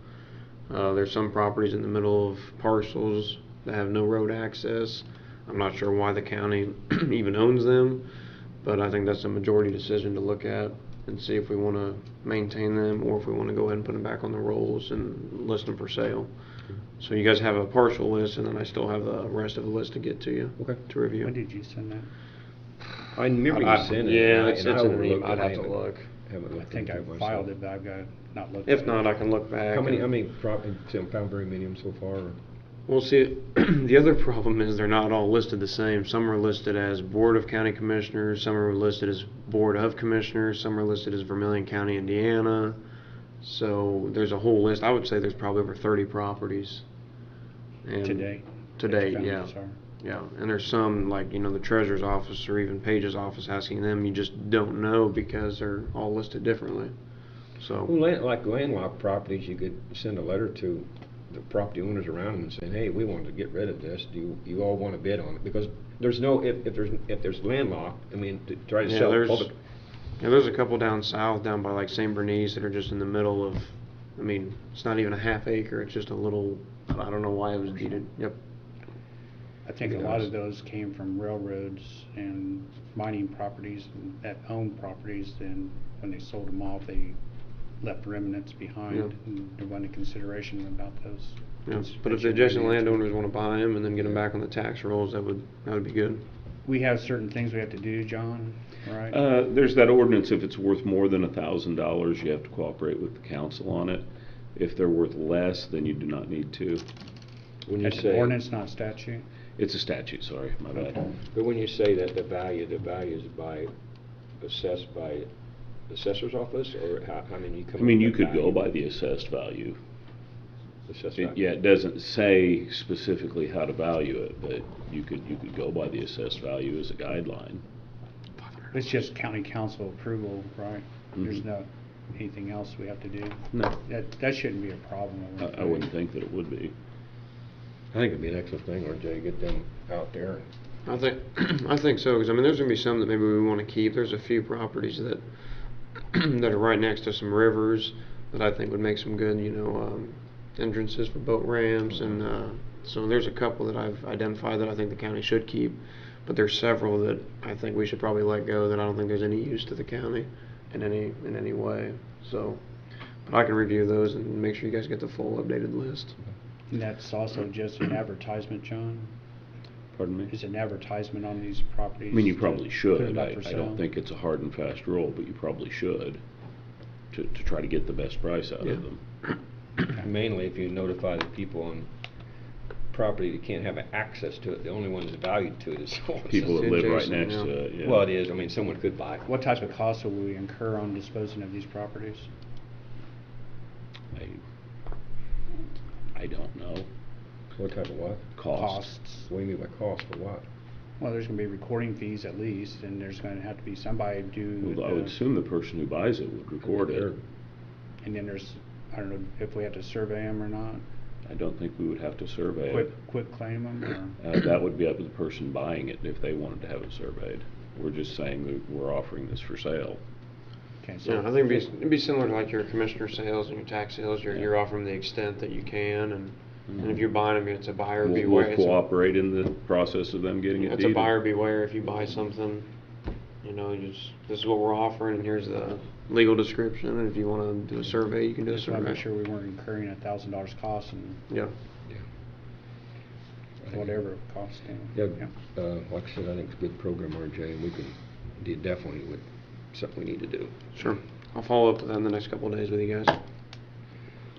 There's some properties in the middle of parcels that have no road access. I'm not sure why the county even owns them, but I think that's a majority decision to look at and see if we want to maintain them or if we want to go ahead and put them back on the rolls and list them for sale. So you guys have a partial list, and then I still have the rest of the list to get to you to review. When did you send that? I remember you sent it. Yeah, and it's I in an overlooked email. it. I'd I have to look. haven't I looked think into I it myself. filed it, but I've got not looked If at not, it. I can look back. How many and- properties, found very many of them so far? Well, see, the other problem is they're not all listed the same. Some are listed as Board of County Commissioners, some are listed as Board of Commissioners, some are listed as Vermilion County, Indiana. So there's a whole list. I would say there's probably over 30 properties. And To date. To that you date, found yeah. thus far. Yeah, and there's some, like, you know, the treasurer's office or even Paige's office, asking them, you just don't know because they're all listed differently. So. Well, like landlocked properties, you could send a letter to the property owners around them and saying, hey, we wanted to get rid of this. Do you all want to bid on it? Because there's no, if there's landlocked, I mean, to try to Yeah, sell there's, public. yeah, there's a couple down south, down by like St. Bernice, that are just in the middle of, I mean, it's not even a half acre, it's just a little, I don't know why it was deeded, yep. I think a lot of those came from railroads and mining properties that own properties, and when they sold them off, they left remnants behind. Yeah. And there wasn't a consideration about those. Yeah, but if the adjacent landowners want to buy them and then get them back on the tax rolls, that would be good. We have certain things we have to do, John, right? There's that ordinance, if it's worth more than $1,000, you have to cooperate with the council on it. If they're worth less, then you do not need to. When you That's an say, ordinance, not statute. It's a statute, sorry, my bad. but when you say that the value is assessed by assessor's office, or how, I mean, you come I mean, up you with could value? go by the assessed value. Assessed Yeah, value. it doesn't say specifically how to value it, but you could go by the assessed value as a guideline. It's just county council approval, right? There's Mhm. no, anything else we have to do? No. That shouldn't be a problem. I wouldn't think that it would be. I think it'd be an excellent thing, RJ, get them out there. I think, I think so, because I mean, there's gonna be some that maybe we want to keep. There's a few properties that that are right next to some rivers that I think would make some good, you know, entrances for boat ramps, and so there's a couple that I've identified that I think the county should keep, but there's several that I think we should probably let go that I don't think there's any use to the county in any way. So, but I can review those and make sure you guys get the full updated list. And that's also just an advertisement, John? Pardon me? Is an advertisement on these properties? I mean, you to probably put should. them up I for don't sale? think it's a hard and fast rule, but you probably should to try to get the best price out of them. Mainly if you notify the people on property that can't have access to it, the only ones valued to it is someone. People that live right adjacent, next yeah. to it, yeah. Well, it is, I mean, someone could buy it. What type of costs will we incur on disposing of these properties? I don't know. What type of what? Cost. What do you mean by cost for what? Well, there's gonna be recording fees at least, and there's gonna have to be somebody do. Well, I would assume the person who buys it would record it. And then there's I don't know if we have to survey them or not. I don't think we would have to survey it. Quit claim them, or? That would be up to the person buying it if they wanted to have it surveyed. We're just saying that we're offering this for sale. Okay, so Yeah, I think it'd be similar to like your commissioner sales and your tax sales. You're offering the extent that you can, and if you're buying them, it's a buyer We'll beware. we'll cooperate in the process of them getting it It's deeded. a buyer beware if you buy something. This is what we're offering, and here's the legal description. And if you want to do a survey, you can do a just want to survey. make sure we weren't incurring $1,000 cost and Yeah. whatever it costs. Yeah, like I said, I think it's a good program, RJ, and we can definitely with something we need to do. Sure. I'll follow up with that in the next couple of days with you guys.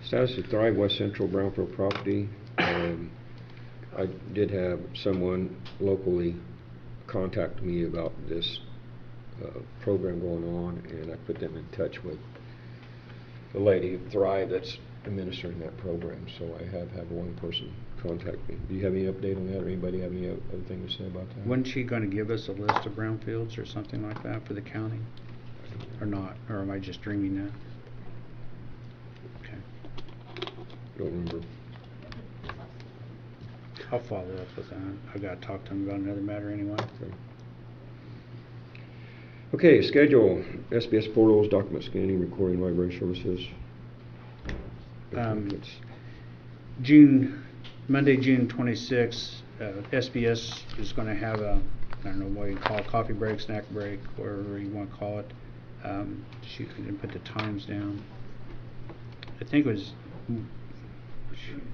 Status of Thrive West Central Brownfield property. I did have someone locally contact me about this program going on, and I put them in touch with the lady at Thrive that's administering that program. So I have had one person contact me. Do you have any update on that, or anybody have any other thing to say about that? Wasn't she going to give us a list of brownfields or something like that for the county? Or not? Or am I just dreaming that? Okay. Don't remember. I'll follow up with that. I've got to talk to him about another matter anyway. Okay, schedule SBS portals, document scanning, recording, library services. Monday, June 26th, SBS is going to have a, I don't know what you call it, coffee break, snack break, whatever you want to call it. She didn't put the times down. I think it was,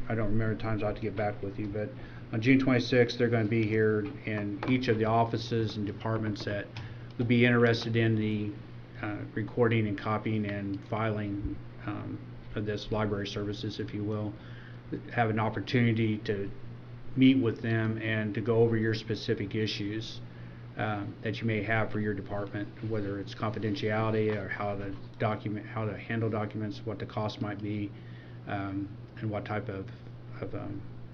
I don't remember the times. I'll have to get back with you, but on June 26th, they're going to be here in each of the offices and departments that would be interested in the recording and copying and filing of this library services, if you will, have an opportunity to meet with them and to go over your specific issues that you may have for your department, whether it's confidentiality or how to handle documents, what the cost might be, and what type of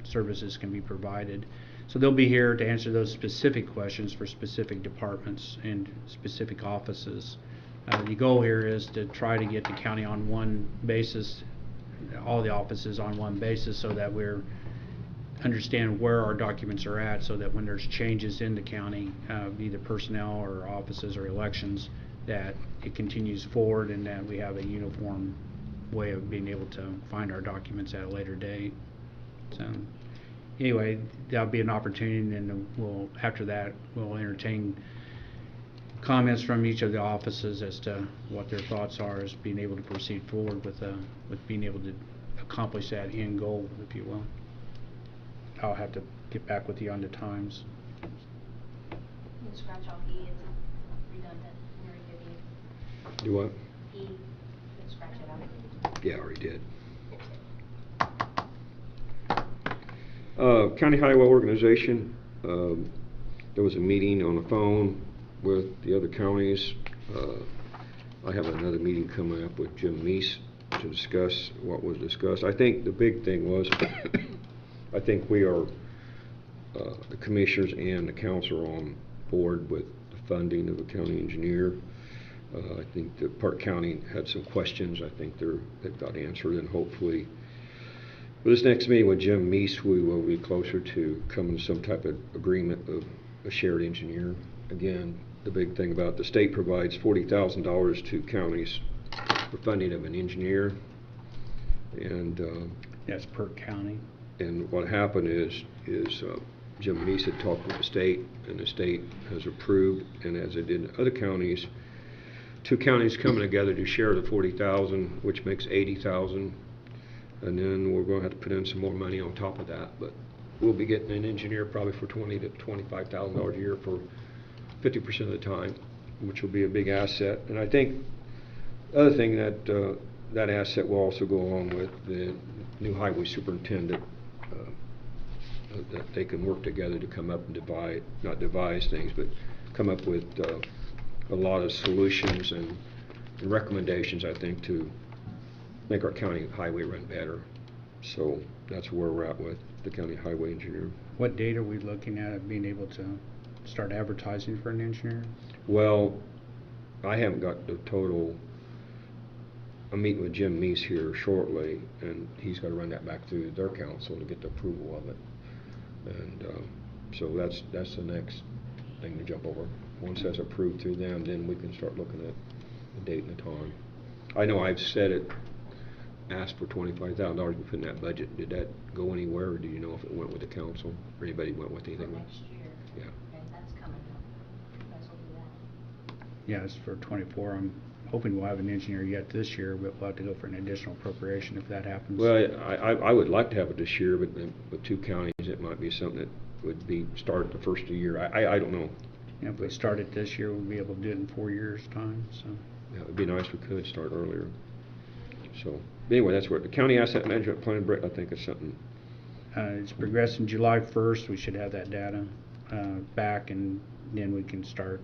services can be provided. So they'll be here to answer those specific questions for specific departments and specific offices. The goal here is to try to get the county on one basis, all the offices on one basis, so that we're understand where our documents are at, so that when there's changes in the county, either personnel or offices or elections, that it continues forward and that we have a uniform way of being able to find our documents at a later date. So anyway, that'll be an opportunity, and then after that we'll entertain comments from each of the offices as to what their thoughts are as being able to proceed forward with being able to accomplish that end goal, if you will. I'll have to get back with you on the times. You can scratch off E, it's redundant. We already did E. Do what? E, you can scratch it out. Yeah, I already did. County Highway Organization, there was a meeting on the phone with the other counties. I have another meeting coming up with Jim Meese to discuss what was discussed. I think the big thing was, I think we are, the commissioners and the council are on board with the funding of the county engineer. I think the Park County had some questions. I think they've got answered, and hopefully with this next meeting with Jim Meese, we will be closer to coming to some type of agreement of a shared engineer. Again, the big thing about the state provides $40,000 to counties for funding of an engineer, and That's per county. and what happened is Jim Meese had talked with the state, and the state has approved, and as it did in other counties, 2 counties coming together to share the $40,000, which makes $80,000, and then we're going to have to put in some more money on top of that. But we'll be getting an engineer probably for $20,000 to $25,000 a year for 50% of the time, which will be a big asset. And I think the other thing that that asset will also go along with the new highway superintendent, that they can work together to come up and not devise things, but come up with a lot of solutions and recommendations, I think, to make our county highway run better. So that's where we're at with the county highway engineer. What date are we looking at being able to start advertising for an engineer? Well, I haven't got the total I'm meeting with Jim Meese here shortly, and he's gotta run that back through their council to get the approval of it. And, so that's the next thing to jump over. Once that's approved through them, then we can start looking at the date and the time. I know I've said it, asked for $25,000 to put in that budget. Did that go anywhere, or do you know if it went with the council, or anybody went with anything? For next year. Yeah. Okay, that's coming up. You guys will do that. Yeah, it's for 24. I'm hoping we'll have an engineer yet this year, but we'll have to go for an additional appropriation if that happens. Well, I would like to have it this year, but with 2 counties, it might be something that would be started the first of the year. I don't know. Yeah, if we start it this year, we'll be able to do it in 4 years' time, so. Yeah, it'd be nice if we could start earlier. So, anyway, that's where the county asset management plan, Brett, I think is something. It's progressing. July 1st, we should have that data back, and then we can start,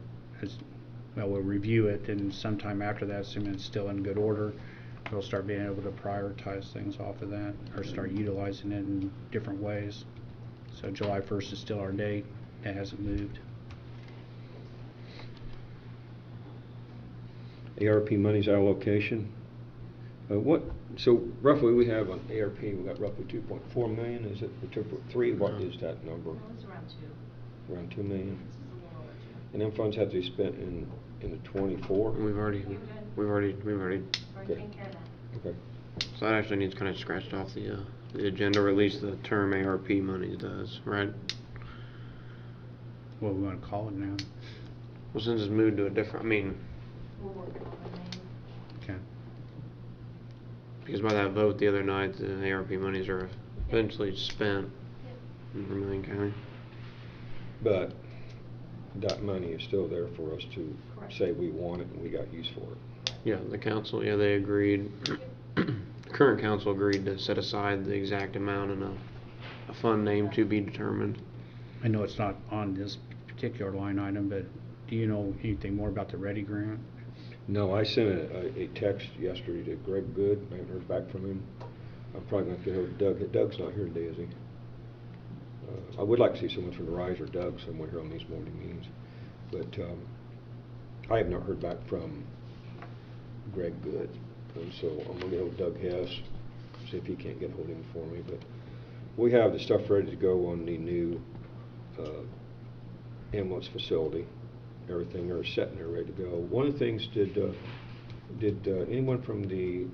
we'll review it, and sometime after that, assuming it's still in good order, we'll start being able to prioritize things off of that, or start utilizing it in different ways. So July 1st is still our date. It hasn't moved. ARP monies allocation. So roughly we have on ARP, we got roughly 2.4 million, is it for 2.3? What is that number? Well, it's around 2. Around 2 million? This is a little over 2. And them funds have to be spent in the 24? We've already Already Okay. taken care of that. Okay. So that actually needs kind of scratched off the agenda, or at least the term ARP money does, right? What we want to call it now. Well, since it's moved to a different, I mean, We'll work on the name. Okay. because by that vote the other night, the ARP monies are eventually spent in Vermillion County. But that money is still there for us to Correct. say we want it and we got use for it. Yeah, the council, they agreed, the current council agreed to set aside the exact amount in a fund name to be determined. I know it's not on this particular line item, but do you know anything more about the Ready grant? No, I sent a text yesterday to Greg Good. I haven't heard back from him. I'm probably going to get over to Doug. Doug's not here today, is he? I would like to see someone from the Rise or Doug somewhere here on these morning meetings. But I have not heard back from Greg Good. And so I'm going to get hold of Doug Hess, see if he can't get hold of him for me. But we have the stuff ready to go on the new ambulance facility. Everything are set and they're ready to go. One of the things, did anyone from the,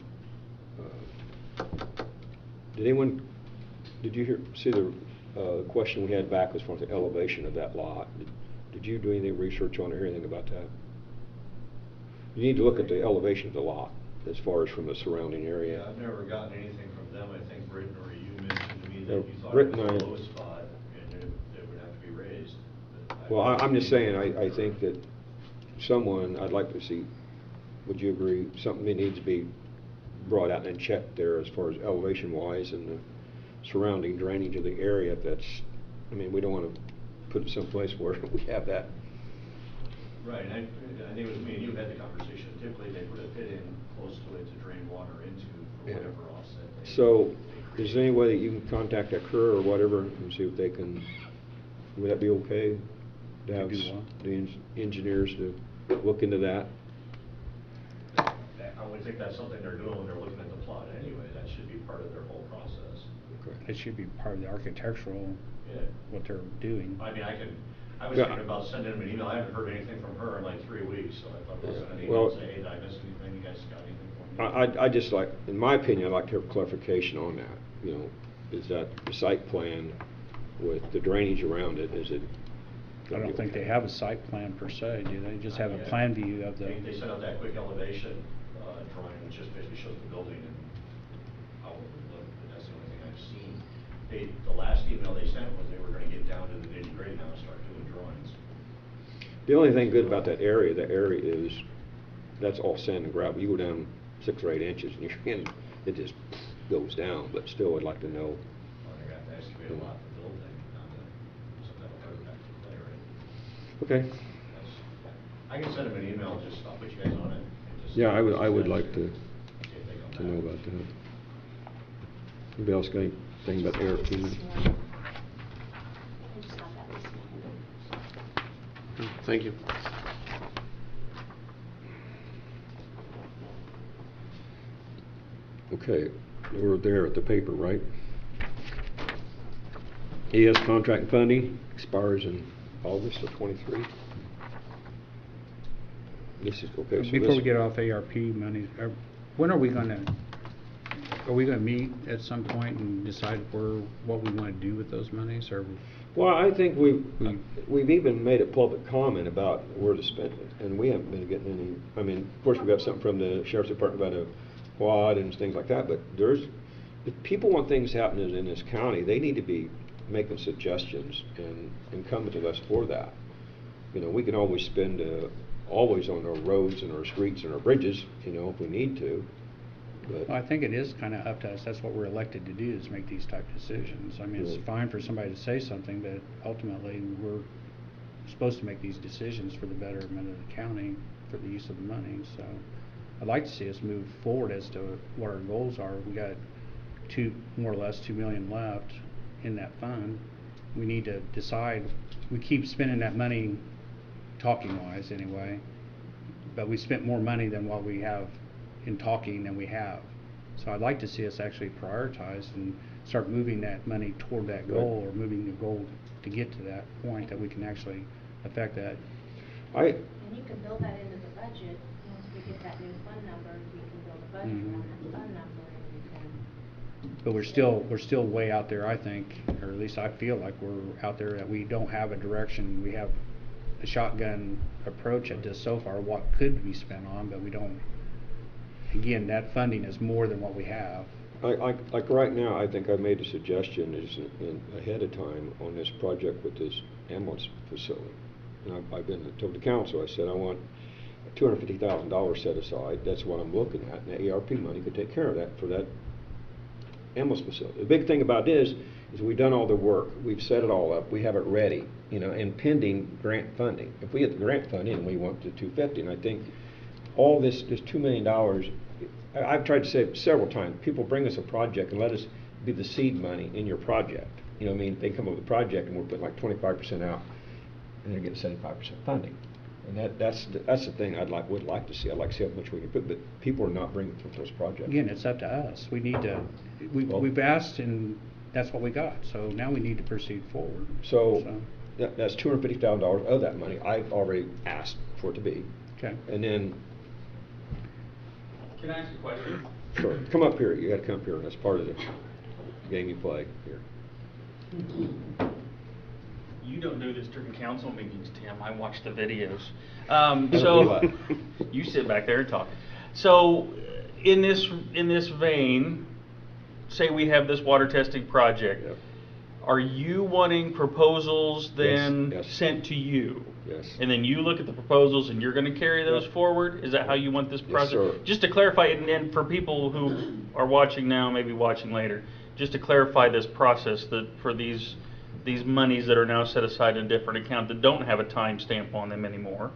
did you see the question we had back as far as the elevation of that lot? Did you do any research on it or hear anything about that? You need to look at the elevation of the lot as far as from the surrounding area. Yeah, I've never gotten anything from them. I think Britton or you mentioned to me that Yeah, you thought Britton, it was I- the lowest spot and it would have to be raised. But Well, I'm just saying, I think that someone, I'd like to see, would you agree, something that needs to be brought out and checked there as far as elevation wise and the surrounding drainage of the area. If that's, I mean, we don't want to put it someplace where we have that. Right, and I think it was me and you had the conversation. Typically, they put a pit in close to it to drain water into for Yeah. whatever offset. So, they is there any way that you can contact that crew or whatever and see if they can, would that be okay? To have Do what? the engineers to look into that? I would think that's something they're doing when they're looking at the plot anyway. That should be part of their whole process. Okay. It should be part of the architectural, Yeah. what they're doing. I mean, I was Yeah. thinking about sending them an email. I haven't heard anything from her in like 3 weeks, so I thought I was Yeah. sending an Well- email and say, hey, did I miss anything? You guys got anything for me? I just like, in my opinion, I'd like to have clarification on that. You know, is that the site plan with the drainage around it, is it? I don't think they have a site plan per se, do they? Just have a Yeah. plan view of the. They sent out that quick elevation drawing, which just basically shows the building and how it would look, but that's the only thing I've seen. The last email they sent was they were gonna get down to the nitty-gritty now and start doing drawings. The only thing good about that area is, that's all sand and gravel. You go down 6 or 8 inches and it just goes down, but still I'd like to know. Well, they're gonna have to excavate a lot to build that, so that'll cover back to play, right? Okay. I can send them an email, just, I'll put you guys on it. And just Yeah, I would suggest like to see if they come know back. about that. Anybody else got anything about ARP? I just got that this morning. Thank you. Okay, we're there at the paper, right? ES contract funding expires in August of '23. This is, okay, so Before we this- get off ARP money, when are we gonna meet at some point and decide what we wanna do with those monies, or? Well, I think we've even made a public comment about where to spend it, and we haven't been getting any, I mean, of course, we got something from the Sheriff's Department about a quad and things like that, but if people want things happening in this county, they need to be making suggestions and coming to us for that. You know, we can always spend, always on our roads and our streets and our bridges, you know, if we need to, but. Well, I think it is kinda up to us, that's what we're elected to do, is make these type of decisions. I mean, it's Right. fine for somebody to say something, but ultimately, we're supposed to make these decisions for the betterment of the county, for the use of the money, so. I'd like to see us move forward as to what our goals are. We got more or less 2 million left in that fund. We need to decide, we keep spending that money, talking wise anyway, but we spent more money than what we have in talking than we have. So I'd like to see us actually prioritize and start moving that money toward that goal, or moving the goal to get to that point that we can actually affect that. And you can build that into the budget, once we get that new fund number, we can build a budget Mhm. on that fund number, and we can. But we're still way out there, I think, or at least I feel like we're out there, that we don't have a direction. We have a shotgun approach at this so far, what could be spent on, but we don't. Again, that funding is more than what we have. Like right now, I think I made a suggestion ahead of time on this project with this ambulance facility. And I've been told the council, I said, I want $250,000 set aside, that's what I'm looking at, and the ARP money could take care of that for that ambulance facility. The big thing about this is we've done all the work, we've set it all up, we have it ready, you know, and pending grant funding. If we get the grant funding and we want the 250, and I think all this $2 million, I've tried to say it several times, people bring us a project and let us be the seed money in your project. You know what I mean? They come up with a project and we're putting like 25% out, and they're getting 75% funding. And that's the thing would like to see. I'd like to see how much we can put, but people are not bringing forth those projects. Again, it's up to us. We need to, we've asked, and that's what we got, so now we need to proceed forward. So that's $250,000 of that money I've already asked for it to be. Okay. And then, Can I ask a question? sure, come up here. You got to come up here. That's part of the game you play here. You don't do this during council meetings, Tim. I watch the videos. do So what? you sit back there and talk. So in this vein, say we have this water testing project. Yep. Are you wanting proposals then Yes. sent to you? Yes. And then you look at the proposals and you're going to carry those Yep. forward? Is that how you want this Yes, process? sir. Just to clarify, and for people who are watching now, maybe watching later, just to clarify this process, that for these monies that are now set aside in a different account that don't have a time stamp on them anymore,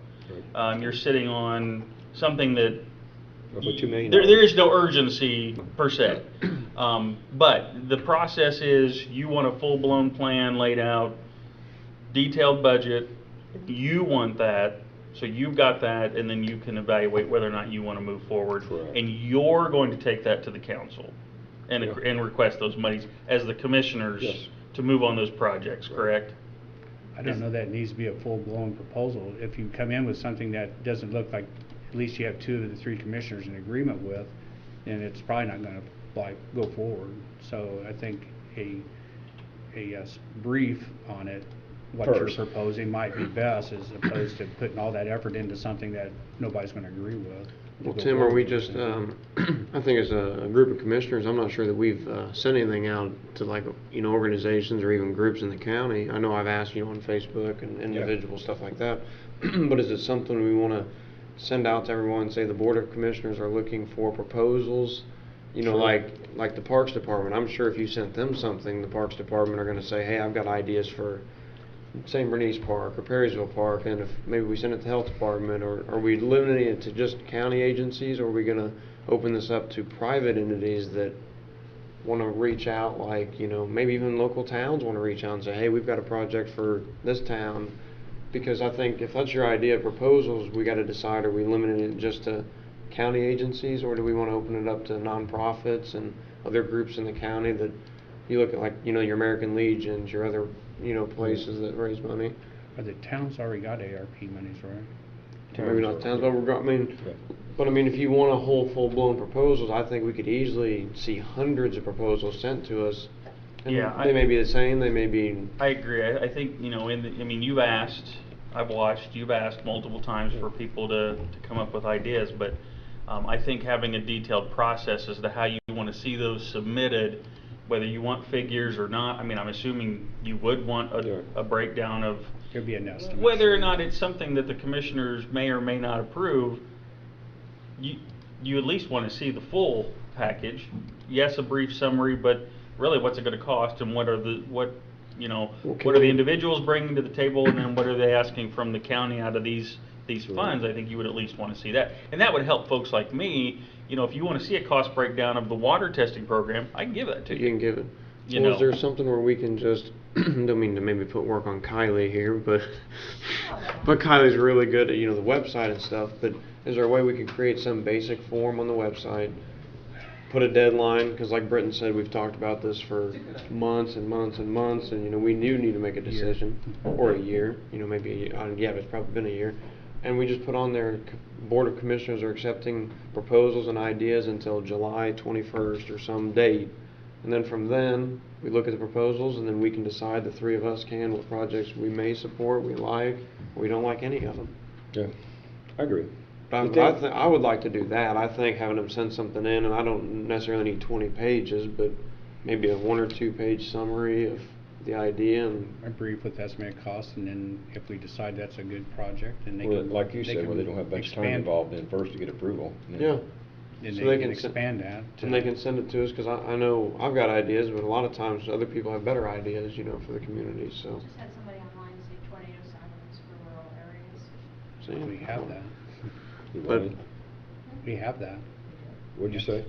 Right. you're sitting on something that Roughly $2 million. there is no urgency per se. But the process is you want a full-blown plan laid out, detailed budget. You want that, so you've got that, and then you can evaluate whether or not you want to move forward. Correct. And you're going to take that to the council and, Yeah. and request those monies as the commissioners Yes. to move on those projects, Right. correct? I don't know that it needs to be a full-blown proposal. If you come in with something that doesn't look like at least you have 2 of the 3 commissioners in agreement with, then it's probably not gonna go forward. So I think a brief on it, what you're First. proposing might be best, as opposed to putting all that effort into something that nobody's gonna agree with. Well, Go Tim, are we forward. just, I think as a group of commissioners, I'm not sure that we've sent anything out to like, organizations or even groups in the county. I know I've asked, on Facebook and individual stuff like that. But is it something we want to send out to everyone, say the Board of Commissioners are looking for proposals? Sure. Like the Parks Department, I'm sure if you sent them something, the Parks Department are going to say, hey, I've got ideas for St. Bernice Park or Perrysville Park, and if maybe we send it to the Health Department, or are we limiting it to just county agencies, or are we going to open this up to private entities that want to reach out, like, maybe even local towns want to reach out and say, hey, we've got a project for this town? Because I think if that's your idea of proposals, we got to decide, are we limiting it just to county agencies, or do we want to open it up to nonprofits and other groups in the county that you look at, like, you know, your American Legions, your other, you know, places that raise money? But the towns already got ARP monies, right? Maybe not towns, but but I mean, if you want a whole full-blown proposals, I think we could easily see hundreds of proposals sent to us. And Yeah, they may be the same, they may be. I agree. I think, you know, I mean, you've asked, I've watched, you've asked multiple times for people to come up with ideas, but I think having a detailed process as to how you want to see those submitted, whether you want figures or not, I mean, I'm assuming you would want a breakdown of There'd be an estimate. whether or not it's something that the commissioners may or may not approve. You at least want to see the full package. Yes, a brief summary, but really, what's it going to cost, and what are the individuals bringing to the table, and then what are they asking from the county out of these funds? I think you would at least want to see that, and that would help folks like me. You know, if you want to see a cost breakdown of the water testing program, I can give that to you. You can give it. You Well, know. is there something where we can just, don't mean to maybe put work on Kylie here, but Kylie's really good at, you know, the website and stuff, but is there a way we could create some basic form on the website, put a deadline, because like Britton said, we've talked about this for months and months and months, and, you know, we do need to make a decision, or a year, you know, maybe, yeah, it's probably been a year, and we just put on there, Board of Commissioners are accepting proposals and ideas until July 21st or some date. And then from then, we look at the proposals, and then we can decide, the three of us can, what projects we may support, we like, or we don't like any of them. Yeah, I agree. But I would like to do that. I think having them send something in, and I don't necessarily need 20 pages, but maybe a 1 or 2 page summary of the idea. And A brief with estimated cost, and then if we decide that's a good project, then they Well, can. like you said, where they don't have much time expand- involved in first to get approval. yeah. Then So they they can can se- expand that. And they can send it to us, because I know I've got ideas, but a lot of times other people have better ideas, you know, for the community, so. Just had somebody online say tornado sirens for rural areas. so, We have that. You But- want it? We have that. What'd you say?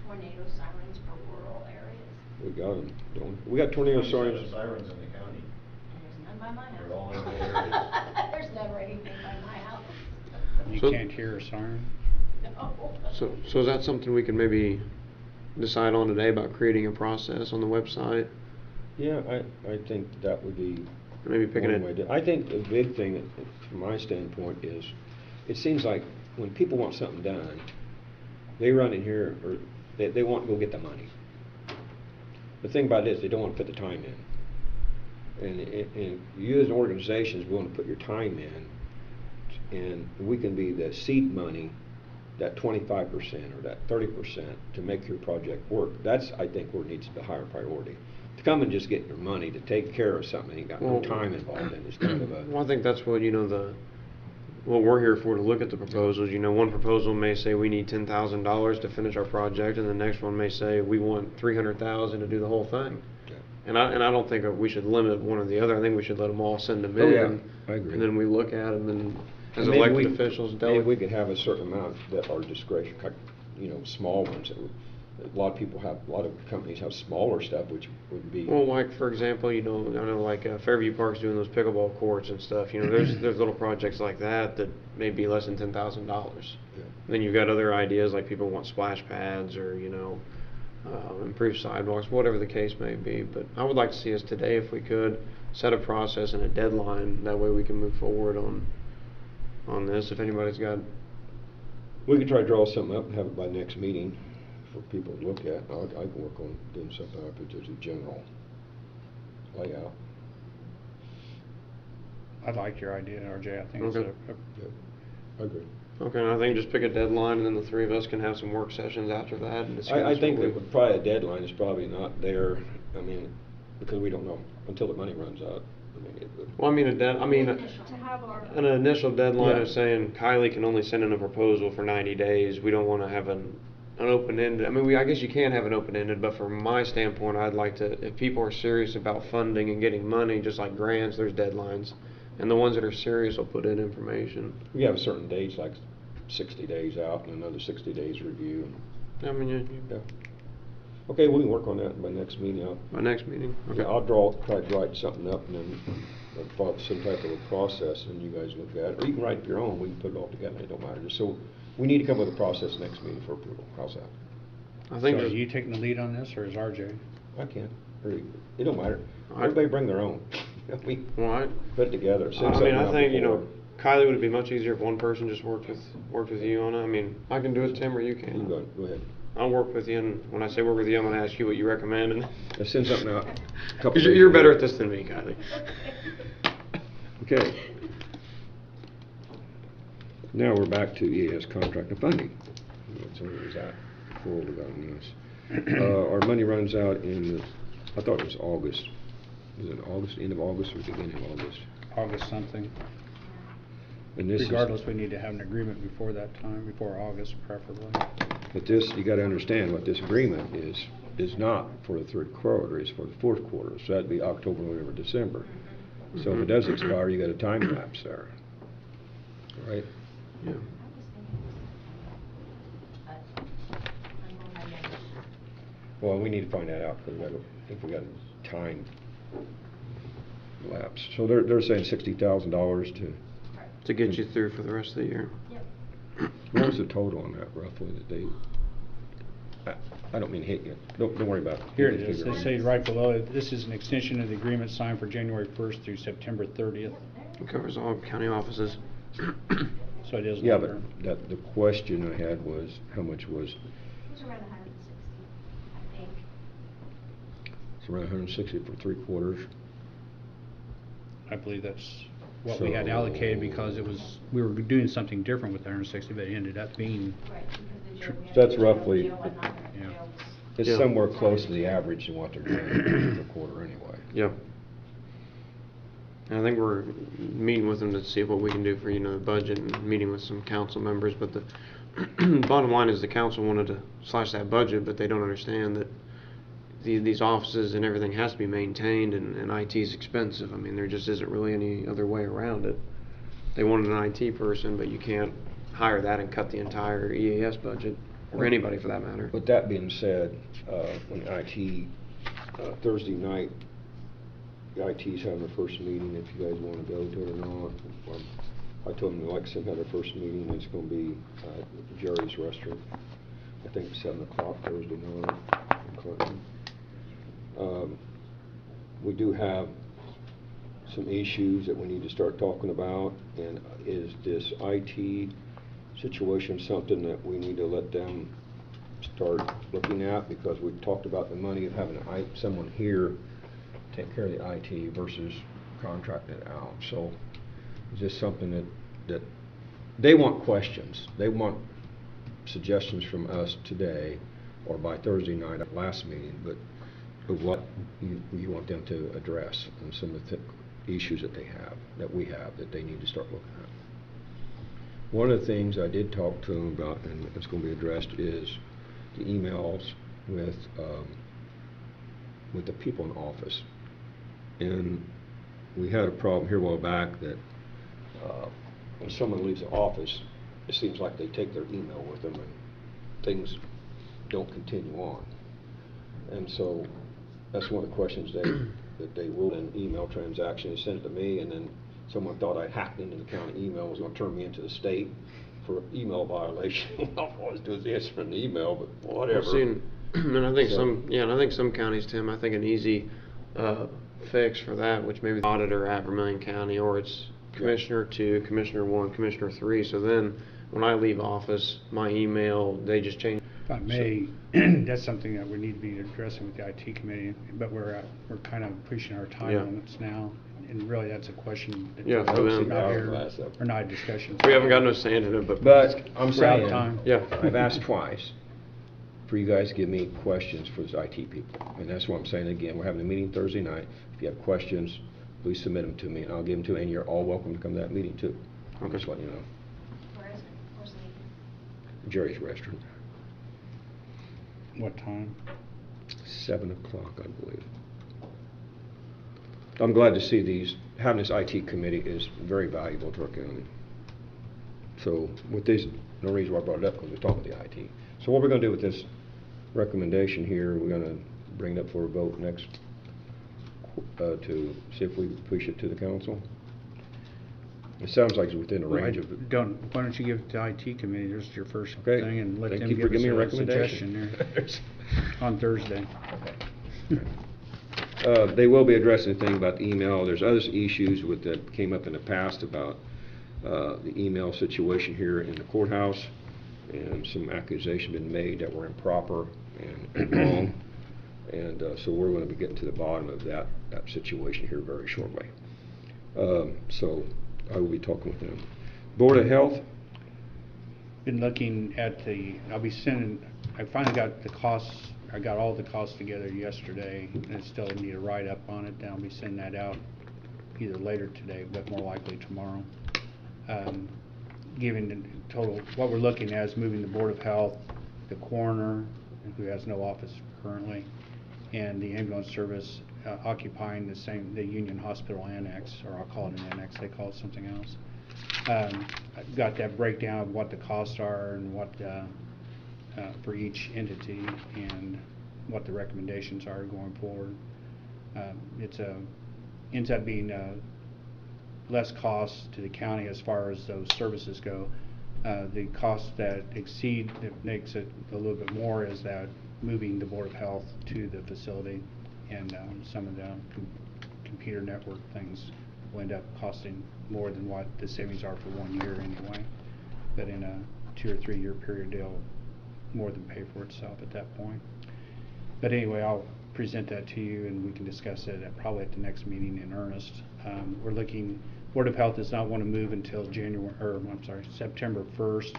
Tornado sirens for rural areas. We got them, don't we? We got tornado sirens. Sirens in the county. And there's none by my house. They're all over the area. There's never anything by my house. You So- can't hear a siren. No. So is that something we can maybe decide on today, about creating a process on the website? Yeah, I think that would be Maybe picking one way it. to- I think the big thing, from my standpoint, is it seems like when people want something done, they run in here, or they want to go get the money. The thing about it is, they don't want to put the time in. And you as an organization is willing to put your time in, and we can be the seed money, that 25% or that 30% to make your project work. That's, I think, where it needs the higher priority. To come and just get your money to take care of something you got no Well- time involved in, it's kind of a. Well, I think that's what, you know, what we're here for, to look at the proposals. You know, one proposal may say we need $10,000 to finish our project, and the next one may say we want $300,000 to do the whole thing. Yeah. And I don't think we should limit one or the other. I think we should let them all send them in. Oh, yeah, I agree. And then we look at them, and as And maybe elected officials, Maybe we could have a certain amount that are discretion, you know, small ones. A lot of companies have smaller stuff, which would be. Well, like, for example, you know, I know, like, Fairview Park's doing those pickleball courts and stuff, you know, there's little projects like that may be less than $10,000. Yeah. Then you've got other ideas, like people want splash pads, or, you know, improved sidewalks, whatever the case may be. But I would like to see us today, if we could, set a process and a deadline, that way we can move forward on this, if anybody's got. We could try to draw something up and have it by next meeting for people to look at. I can work on doing something up as a general layout. I like your idea, RJ. I think it's Okay. Yeah, I agree. Okay, and I think just pick a deadline, and then the three of us can have some work sessions after that and discuss. I think what we- that probably a deadline is probably not there, I mean, because we don't know until the money runs out. I mean, Well, I mean, To have our. an initial deadline Yeah. of saying Kylie can only send in a proposal for 90 days. We don't want to have an open-ended. I mean, I guess you can have an open-ended, but from my standpoint, I'd like to, if people are serious about funding and getting money, just like grants, there's deadlines. And the ones that are serious will put in information. we have certain dates, like 60 days out and another 60 days review. I mean, Yeah. Okay, we can work on that by next meeting. by next meeting. Okay. I'll try to write something up and then follow some type of a process and you guys look at it. Or you can write your own, we can put it all together, it don't matter. Just so we need to come with a process next meeting for approval. How's that? I So think are there's- you taking the lead on this, or is RJ? I can. It don't matter. I- Everybody bring their own. We Well, put it together. Send I mean, something I out think, you know, before. Kylie, would it be much easier if one person just worked with you on it? I mean, I can do it, Tim, or you You can. go ahead. I'll work with you, and when I say work with you, I'm gonna ask you what you recommend, and. Let's send something out. Couple Because days you're better ahead. at this than me, Kylie. Okay. Now we're back to EAS contract and funding. That's where it was at before we got on this. Our money runs out in, I thought it was August. Was it August, end of August or beginning of August? August something. And this is- Regardless, we need to have an agreement before that time, before August preferably. But this, you gotta understand what this agreement is not for the third quarter, it's for the fourth quarter. So that'd be October, November, December. So if it does expire, you got a time lapse there. Right? Yeah. Well, we need to find that out, because I don't think we got a time lapse. So they're saying $60,000 to, To get you through for the rest of the year. Yep. what was the total on that roughly that they, I don't mean to hit you, don't worry about it. Here You it can is, figure they out. say right below it, this is an extension of the agreement signed for January 1st through September 30th, It covers all county offices. so it is Yeah, longer. but the question I had was, how much was, It was around 160, I think. it's around 160 for 3 quarters. I believe that's what we had So- allocated because it was, we were doing something different with the 160, but it ended up being, Right, because the jail. we had That's jail, roughly- jail went on there, Yeah. jail was- It's Yeah. somewhere close to the average in what they're doing per quarter anyway. Yep. And I think we're meeting with them to see what we can do for, you know, the budget and meeting with some council members, but the bottom line is the council wanted to slash that budget, but they don't understand that these offices and everything has to be maintained, and IT is expensive. I mean, there just isn't really any other way around it. They wanted an IT person, but you can't hire that and cut the entire EAS budget, or anybody for that matter. But that being said, when IT, Thursday night, the IT's having their first meeting, if you guys wanna go to it or not. I told them Lexington had their first meeting, it's gonna be Jerry's Restaurant, I think 7 o'clock Thursday night in Clinton. We do have some issues that we need to start talking about, and is this IT situation something that we need to let them start looking at? Because we've talked about the money of having someone here take care of the IT versus contracting it out. So is this something that they want questions, they want suggestions from us today or by Thursday night at last meeting, but of what you want them to address and some of the issues that they have, that we have, that they need to start looking at. One of the things I did talk to them about, and it's going to be addressed, is the emails with the people in office. And we had a problem here a while back that when someone leaves the office, it seems like they take their email with them and things don't continue on. And so that's one of the questions that they will in email transactions, send it to me, and then someone thought I hacked into the county email, was going to turn me into the state for email violation. All I always do is answer an email, but whatever. I've seen, and I think So- and I think some counties, Tim, I think an easy fix for that, which maybe the auditor at Vermilion County, or it's Commissioner 2, Commissioner 1, Commissioner 3, so then when I leave office, my email, they just change. if I may, that's something that we need to be addressing with the IT committee, but we're kind of pushing our time Yeah. limits now, and really that's a question that's Yeah, for them. not here, Hourglass up. or not a discussion. We haven't got no sand in it, but. But I'm We're out of saying, time. Yeah. I've asked twice for you guys to give me questions for the IT people. And that's what I'm saying again, we're having a meeting Thursday night. If you have questions, please submit them to me, and I'll give them to you, and you're all welcome to come to that meeting too. I'm Okay. just letting you know. Where is it? Where's the meeting? Jerry's Restaurant, What time? 7 o'clock, I believe. I'm glad to see having this IT committee is very valuable to our county. So with this, no reason why I brought it up, because we're talking about the IT. So what we're gonna do with this recommendation here, we're gonna bring it up for a vote next, to see if we push it to the council. It sounds like it's within the range of. Why don't you give it to IT committee, there's your first Okay. thing, and let Thank them you for give us giving me a a recommendation. suggestion there on Thursday. They will be addressing the thing about the email. There's other issues that came up in the past about the email situation here in the courthouse, and some accusations been made that were improper and wrong. And so we're going to be getting to the bottom of that situation here very shortly. So I will be talking with them. Board of Health. Been looking at I finally got the costs, I got all the costs together yesterday, and I still need a write-up on it, and I'll be sending that out either later today, but more likely tomorrow. Giving the total, what we're looking at is moving the Board of Health, the coroner, who has no office currently, and the ambulance service occupying the Union Hospital Annex, or I'll call it an annex, they call it something else. I've got that breakdown of what the costs are and what for each entity, and what the recommendations are going forward. Ends up being less cost to the county as far as those services go. The cost that makes it a little bit more is that moving the Board of Health to the facility, and some of the computer network things will end up costing more than what the savings are for 1 year anyway. But in a 2 or 3 year period, they'll more than pay for itself at that point. But anyway, I'll present that to you, and we can discuss it probably at the next meeting in earnest. We're looking, Board of Health does not want to move until September 1st.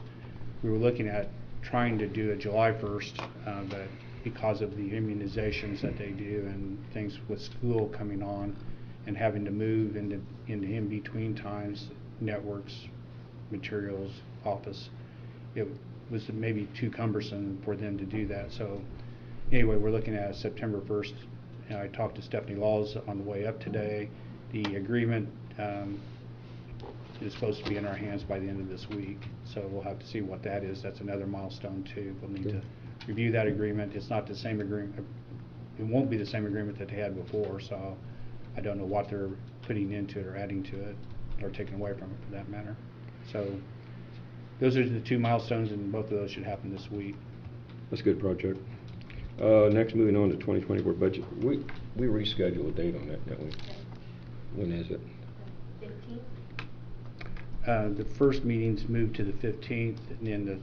We were looking at trying to do it July 1st, but because of the immunizations that they do and things with school coming on and having to move into in between times, networks, materials, office, it was maybe too cumbersome for them to do that. So anyway, we're looking at September 1st. I talked to Stephanie Laws on the way up today. The agreement is supposed to be in our hands by the end of this week, so we'll have to see what that is. That's another milestone too. We'll need to review that agreement. It's not the same agreement. It won't be the same agreement that they had before, so I don't know what they're putting into it or adding to it or taking away from it for that matter. So those are the two milestones, and both of those should happen this week. That's a good project. Next, moving on to 2024 budget. We rescheduled a date on that, didn't we? When is it? 15th. The first meeting's moved to the 15th, and then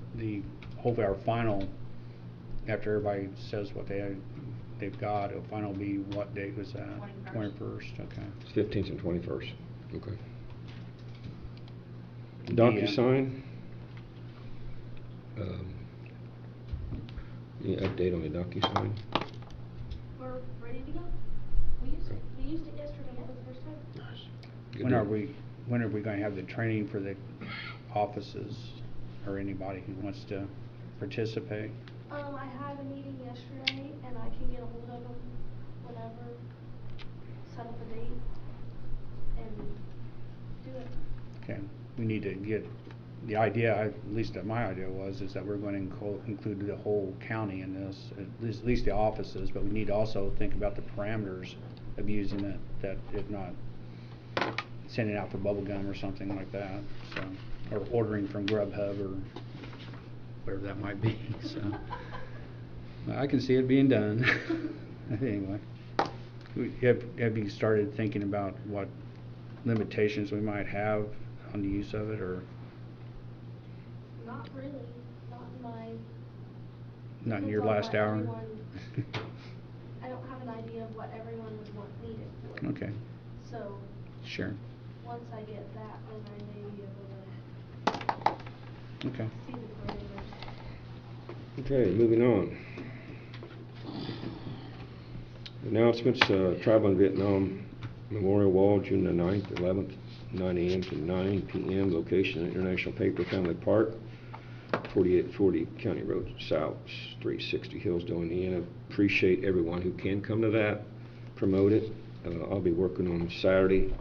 hopefully our final, after everybody says what they've got, a final be, what date was that? 21st, okay. It's 15th and 21st. Okay. DocuSign. Any update on the DocuSign? We're ready to go. We used it yesterday for the first time. Nice. When are we going to have the training for the offices or anybody who wants to participate? I had a meeting yesterday, and I can get a hold of them whenever, set up a date, and do it. Okay, we need to get the idea, at least my idea is that we're going to include the whole county in this, at least the offices, but we need to also think about the parameters of using it, that if not sending out for bubble gum or something like that, so, or ordering from Grubhub or whatever that might be. So I can see it being done. Anyway, have you started thinking about what limitations we might have on the use of it, or Not really, not in your depends on last what hour? everyone- I don't have an idea of what everyone would want needed for. Okay, So, sure. once I get that, then I may be able to Okay. see the parameters. Okay, moving on. Announcements, Tribal in Vietnam Memorial Wall, June the 9th, 11th, 9 a.m. to 9 p.m. Location, International Paper Family Park, 4840 County Road South, 360 Hillsdale, Indiana. Appreciate everyone who can come to that, promote it. I'll be working on Saturday,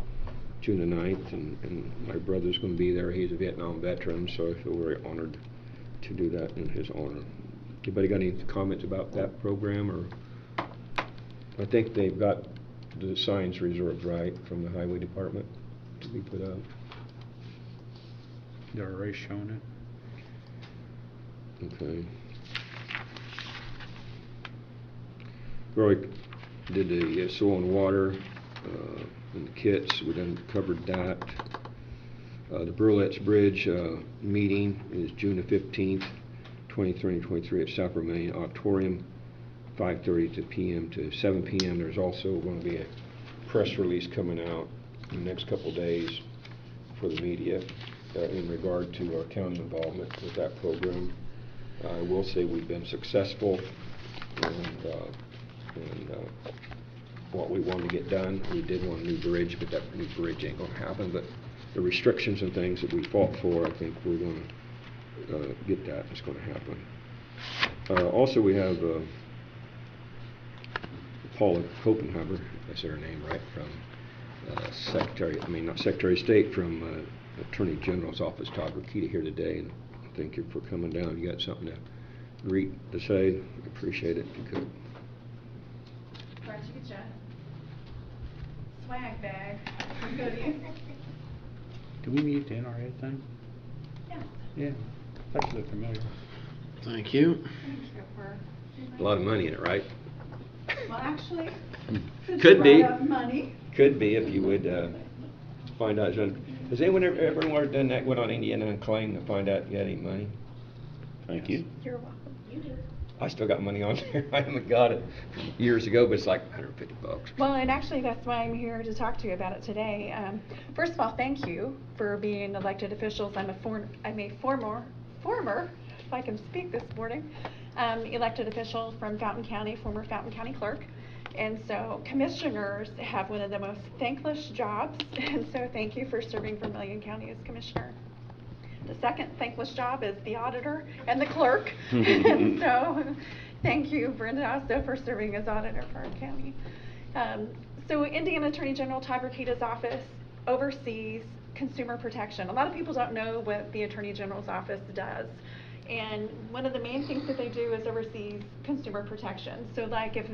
June the 9th, and my brother's going to be there. He's a Vietnam veteran, so I feel very honored to do that in his honor. Anybody got any comments about that program? Or I think they've got the signs reserved, right, from the highway department to be put up. They're already showing it. Okay. Roy did the soil and water and the kits. We done covered that. The Burlett's Bridge meeting is June the 15th, 2023 at South Vermillion Auditorium, 5:30 p.m. to 7 p.m. There's also going to be a press release coming out in the next couple of days for the media in regard to our county involvement with that program. I will say we've been successful and what we wanted to get done. We did want a new bridge, but that new bridge ain't going to happen. But the restrictions and things that we fought for, I think we're going to get that. It's going to happen. Also, we have Paula Copenhaver, that's her name, right, from not Secretary of State, from Attorney General's office, Todd Rokita, here today. And thank you for coming down. You got something to say? Appreciate it if you could. Glad you could chat. Swag bag. Goodies. Do we meet the NRA thing? Yes. Yeah. That looked familiar. Thank you. Thank you for. A lot of money in it, right? Well, actually, Could be. Up money. Could be if you would find out. Has anyone ever done that? Went on Indiana Unclaimed to find out you had any money? Thank you. You're welcome. You do. I still got money on there. I haven't got it years ago, but it's like $150. Well, and actually, that's why I'm here to talk to you about it today. First of all, thank you for being elected officials. I'm a former, if I can speak this morning, elected official from Fountain County, former Fountain County clerk. And so commissioners have one of the most thankless jobs, and so thank you for serving Vermilion County as commissioner. The second thankless job is the auditor and the clerk. And so thank you, Brenda, also for serving as auditor for our county. So Indiana Attorney General Todd Rokita's office oversees consumer protection. A lot of people don't know what the Attorney General's office does. And one of the main things that they do is oversees consumer protection. So like if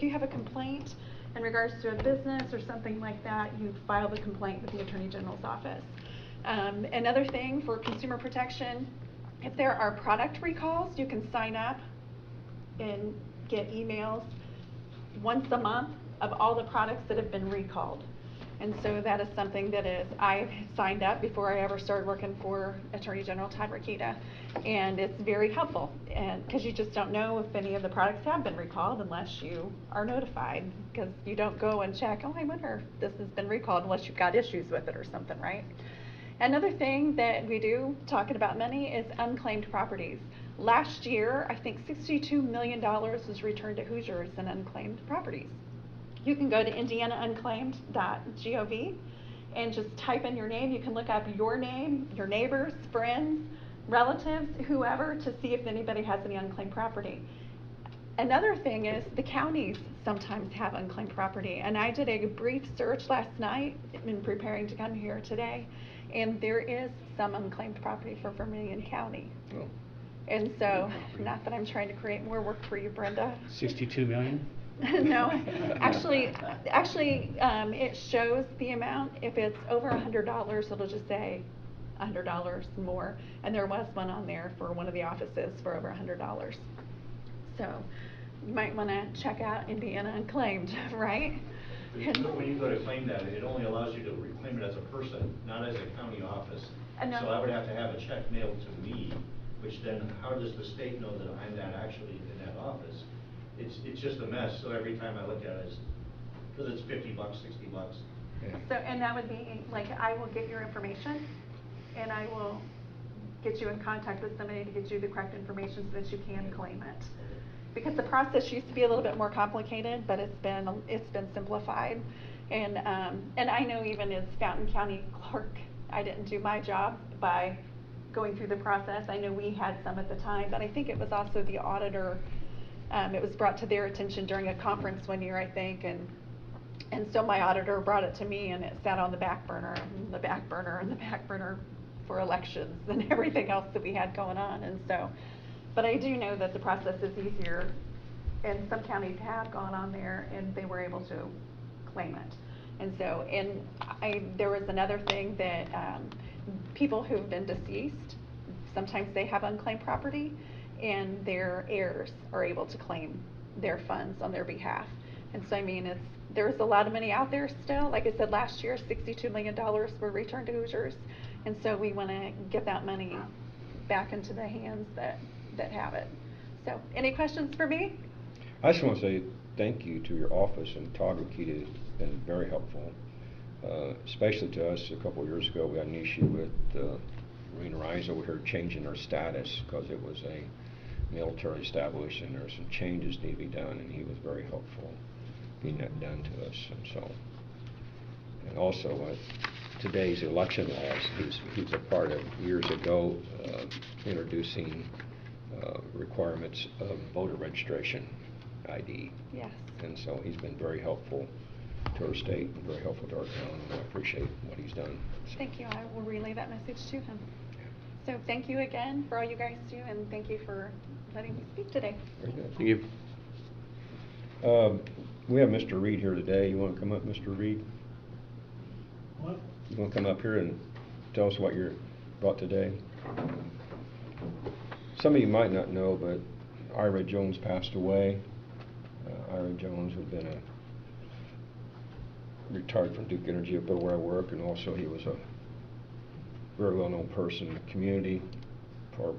you have a complaint in regards to a business or something like that, you file the complaint with the Attorney General's office. Another thing for consumer protection, if there are product recalls, you can sign up and get emails once a month of all the products that have been recalled. And so that is something that I've signed up before I ever started working for Attorney General Todd Rokita. And it's very helpful, and because you just don't know if any of the products have been recalled unless you are notified, because you don't go and check, oh, I wonder if this has been recalled, unless you've got issues with it or something, right? Another thing that we do, talking about money, is unclaimed properties. Last year, I think $62 million was returned to Hoosiers in unclaimed properties. You can go to indianaunclaimed.gov and just type in your name. You can look up your name, your neighbors, friends, relatives, whoever, to see if anybody has any unclaimed property. Another thing is the counties sometimes have unclaimed property, and I did a brief search last night in preparing to come here today, and there is some unclaimed property for Vermilion County. Oh. And so, not that I'm trying to create more work for you, Brenda. 62 million? No, actually, it shows the amount. If it's over $100, it'll just say $100 more. And there was one on there for one of the offices for over $100. So you might want to check out Indiana Unclaimed, right? When you go to claim that, it only allows you to reclaim it as a person, not as a county office. No. So I would have to have a check mailed to me, which then, how does the state know that I'm that actually in that office? It's just a mess, so every time I look at it, because it's $50, $60. Yeah. So, and that would be, like, I will get your information, and I will get you in contact with somebody to get you the correct information so that you can claim it. Because the process used to be a little bit more complicated, but it's been simplified. And I know even as Fountain County clerk, I didn't do my job by going through the process. I know we had some at the time, but I think it was also the auditor. It was brought to their attention during a conference one year, I think, and so my auditor brought it to me, and it sat on the back burner, and the back burner, and the back burner for elections and everything else that we had going on. And so, but I do know that the process is easier, and some counties have gone on there, and they were able to claim it. And so, there was another thing that people who've been deceased, sometimes they have unclaimed property, and their heirs are able to claim their funds on their behalf. And so, I mean, there's a lot of money out there still. Like I said, last year, $62 million were returned to Hoosiers. And so we want to get that money back into the hands that have it. So, any questions for me? I just want to say thank you to your office, and Todd Rokita has been very helpful, especially to us. A couple of years ago, we had an issue with Marine Rise over here changing their status because it was a military establishment, and there were some changes need to be done, and he was very helpful getting that done to us. And so, and also today's election laws, he was a part of years ago introducing requirements of voter registration ID. Yes. And so he's been very helpful to our state and very helpful to our town, and I appreciate what he's done. So. Thank you. I will relay that message to him. So thank you again for all you guys do, and thank you for letting me speak today. Very good. Thank you. We have Mr. Reed here today. You want to come up, Mr. Reed? What? You want to come up here and tell us what you're about today? Some of you might not know, but Ira Jones passed away. Ira Jones had been retired from Duke Energy up there where I work, and also he was a very well-known person in the community,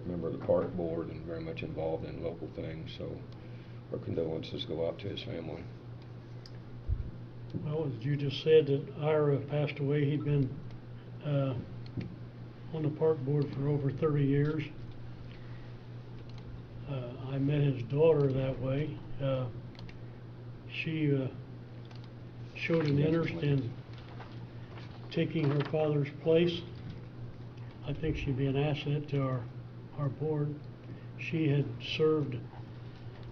member of the park board, and very much involved in local things. So our condolences go out to his family. Well, as you just said, that Ira passed away. He'd been on the park board for over 30 years. I met his daughter that way. She showed an interest in taking her father's place. I think she'd be an asset to our board. She had served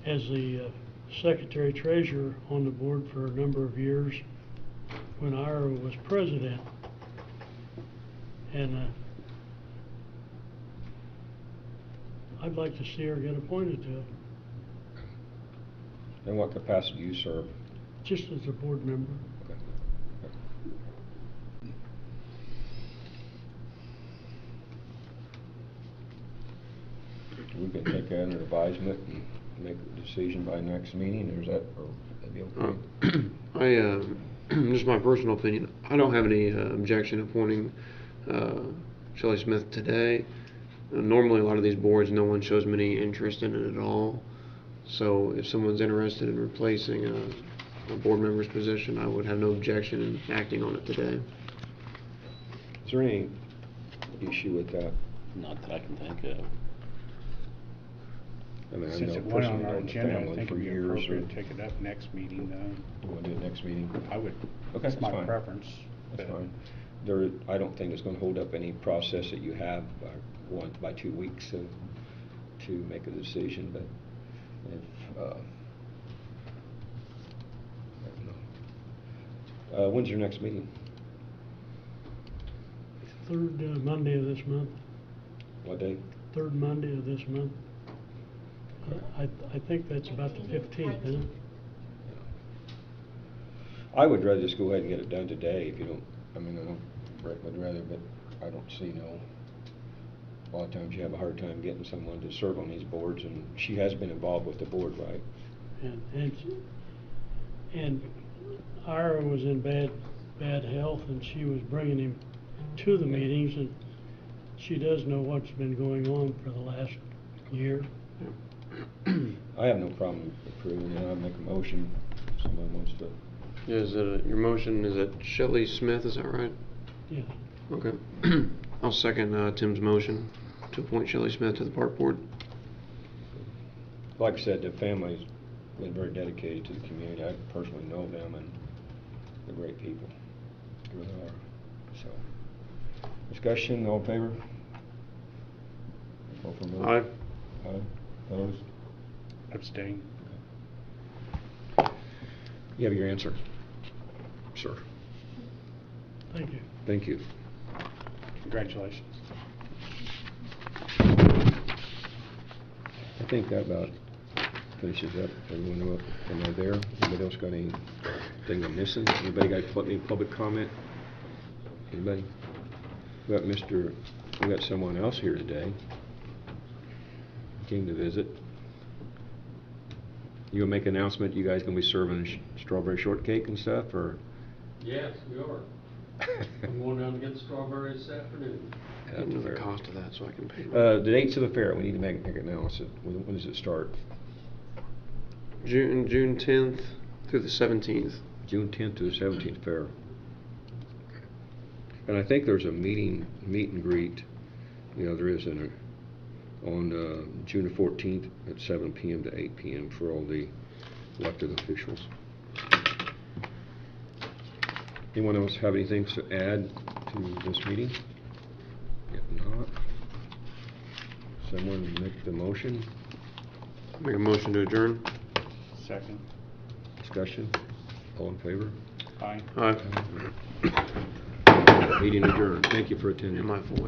as the secretary treasurer on the board for a number of years when Ira was president. And I'd like to see her get appointed to it. In what capacity do you serve? Just as a board member. Okay. We can take that under advisement and make a decision by next meeting, or that'd be okay? Just my personal opinion, I don't have any objection appointing Shelley Smith today. Normally a lot of these boards, no one shows any interest in it at all. So if someone's interested in replacing a board member's position, I would have no objection in acting on it today. Is there any issue with that? Not that I can think of. I mean, I Since know it went on personally our known the agenda, I family think for it'd be years. appropriate to take it up next meeting, though. You want to do it next meeting? I would. Okay, It's that's my fine. preference. That's but- fine. I don't think it's going to hold up any process that you have by 2 weeks to make a decision, but if, I don't know. When's your next meeting? Third Monday of this month. What day? Third Monday of this month. I think that's about the 15th, isn't it? I would rather just go ahead and get it done today if you don't, I mean, I know Brett would rather, but I don't see a lot of times you have a hard time getting someone to serve on these boards, and she has been involved with the board, right? And Ira was in bad health, and she was bringing him to the meetings, and she does know what's been going on for the last year. I have no problem approving it. I'll make a motion if someone wants to. Is it your motion, is it Shelley Smith, is that right? Yeah. Okay. I'll second Tim's motion to appoint Shelley Smith to the park board. Like I said, the family's been very dedicated to the community. I personally know them, and they're great people. They really are. So, discussion, all in favor? Call for a vote. Aye. Aye. Opposed? Abstain. You have your answer, sir. Thank you. Thank you. Congratulations. I think that about finishes up. Everyone, am I there? Anybody else got anything I'm missing? Anybody got any public comment? Anybody? We got someone else here today. Came to visit. You gonna make an announcement, you guys gonna be serving strawberry shortcake and stuff, or? Yes, we are. I'm going down to get the strawberries this afternoon. I know the cost of that, so I can pay. The dates of the fair, we need to make it now. When does it start? June 10th through the 17th. June 10th to the 17th fair. And I think there's a meet and greet, there is on June the 14th at 7 p.m. to 8 p.m. for all the elected officials. Anyone else have anything to add to this meeting? If not, someone make the motion. Make a motion to adjourn. Second. Discussion. All in favor? Aye. Aye. Meeting adjourned. Thank you for attending. In my voice.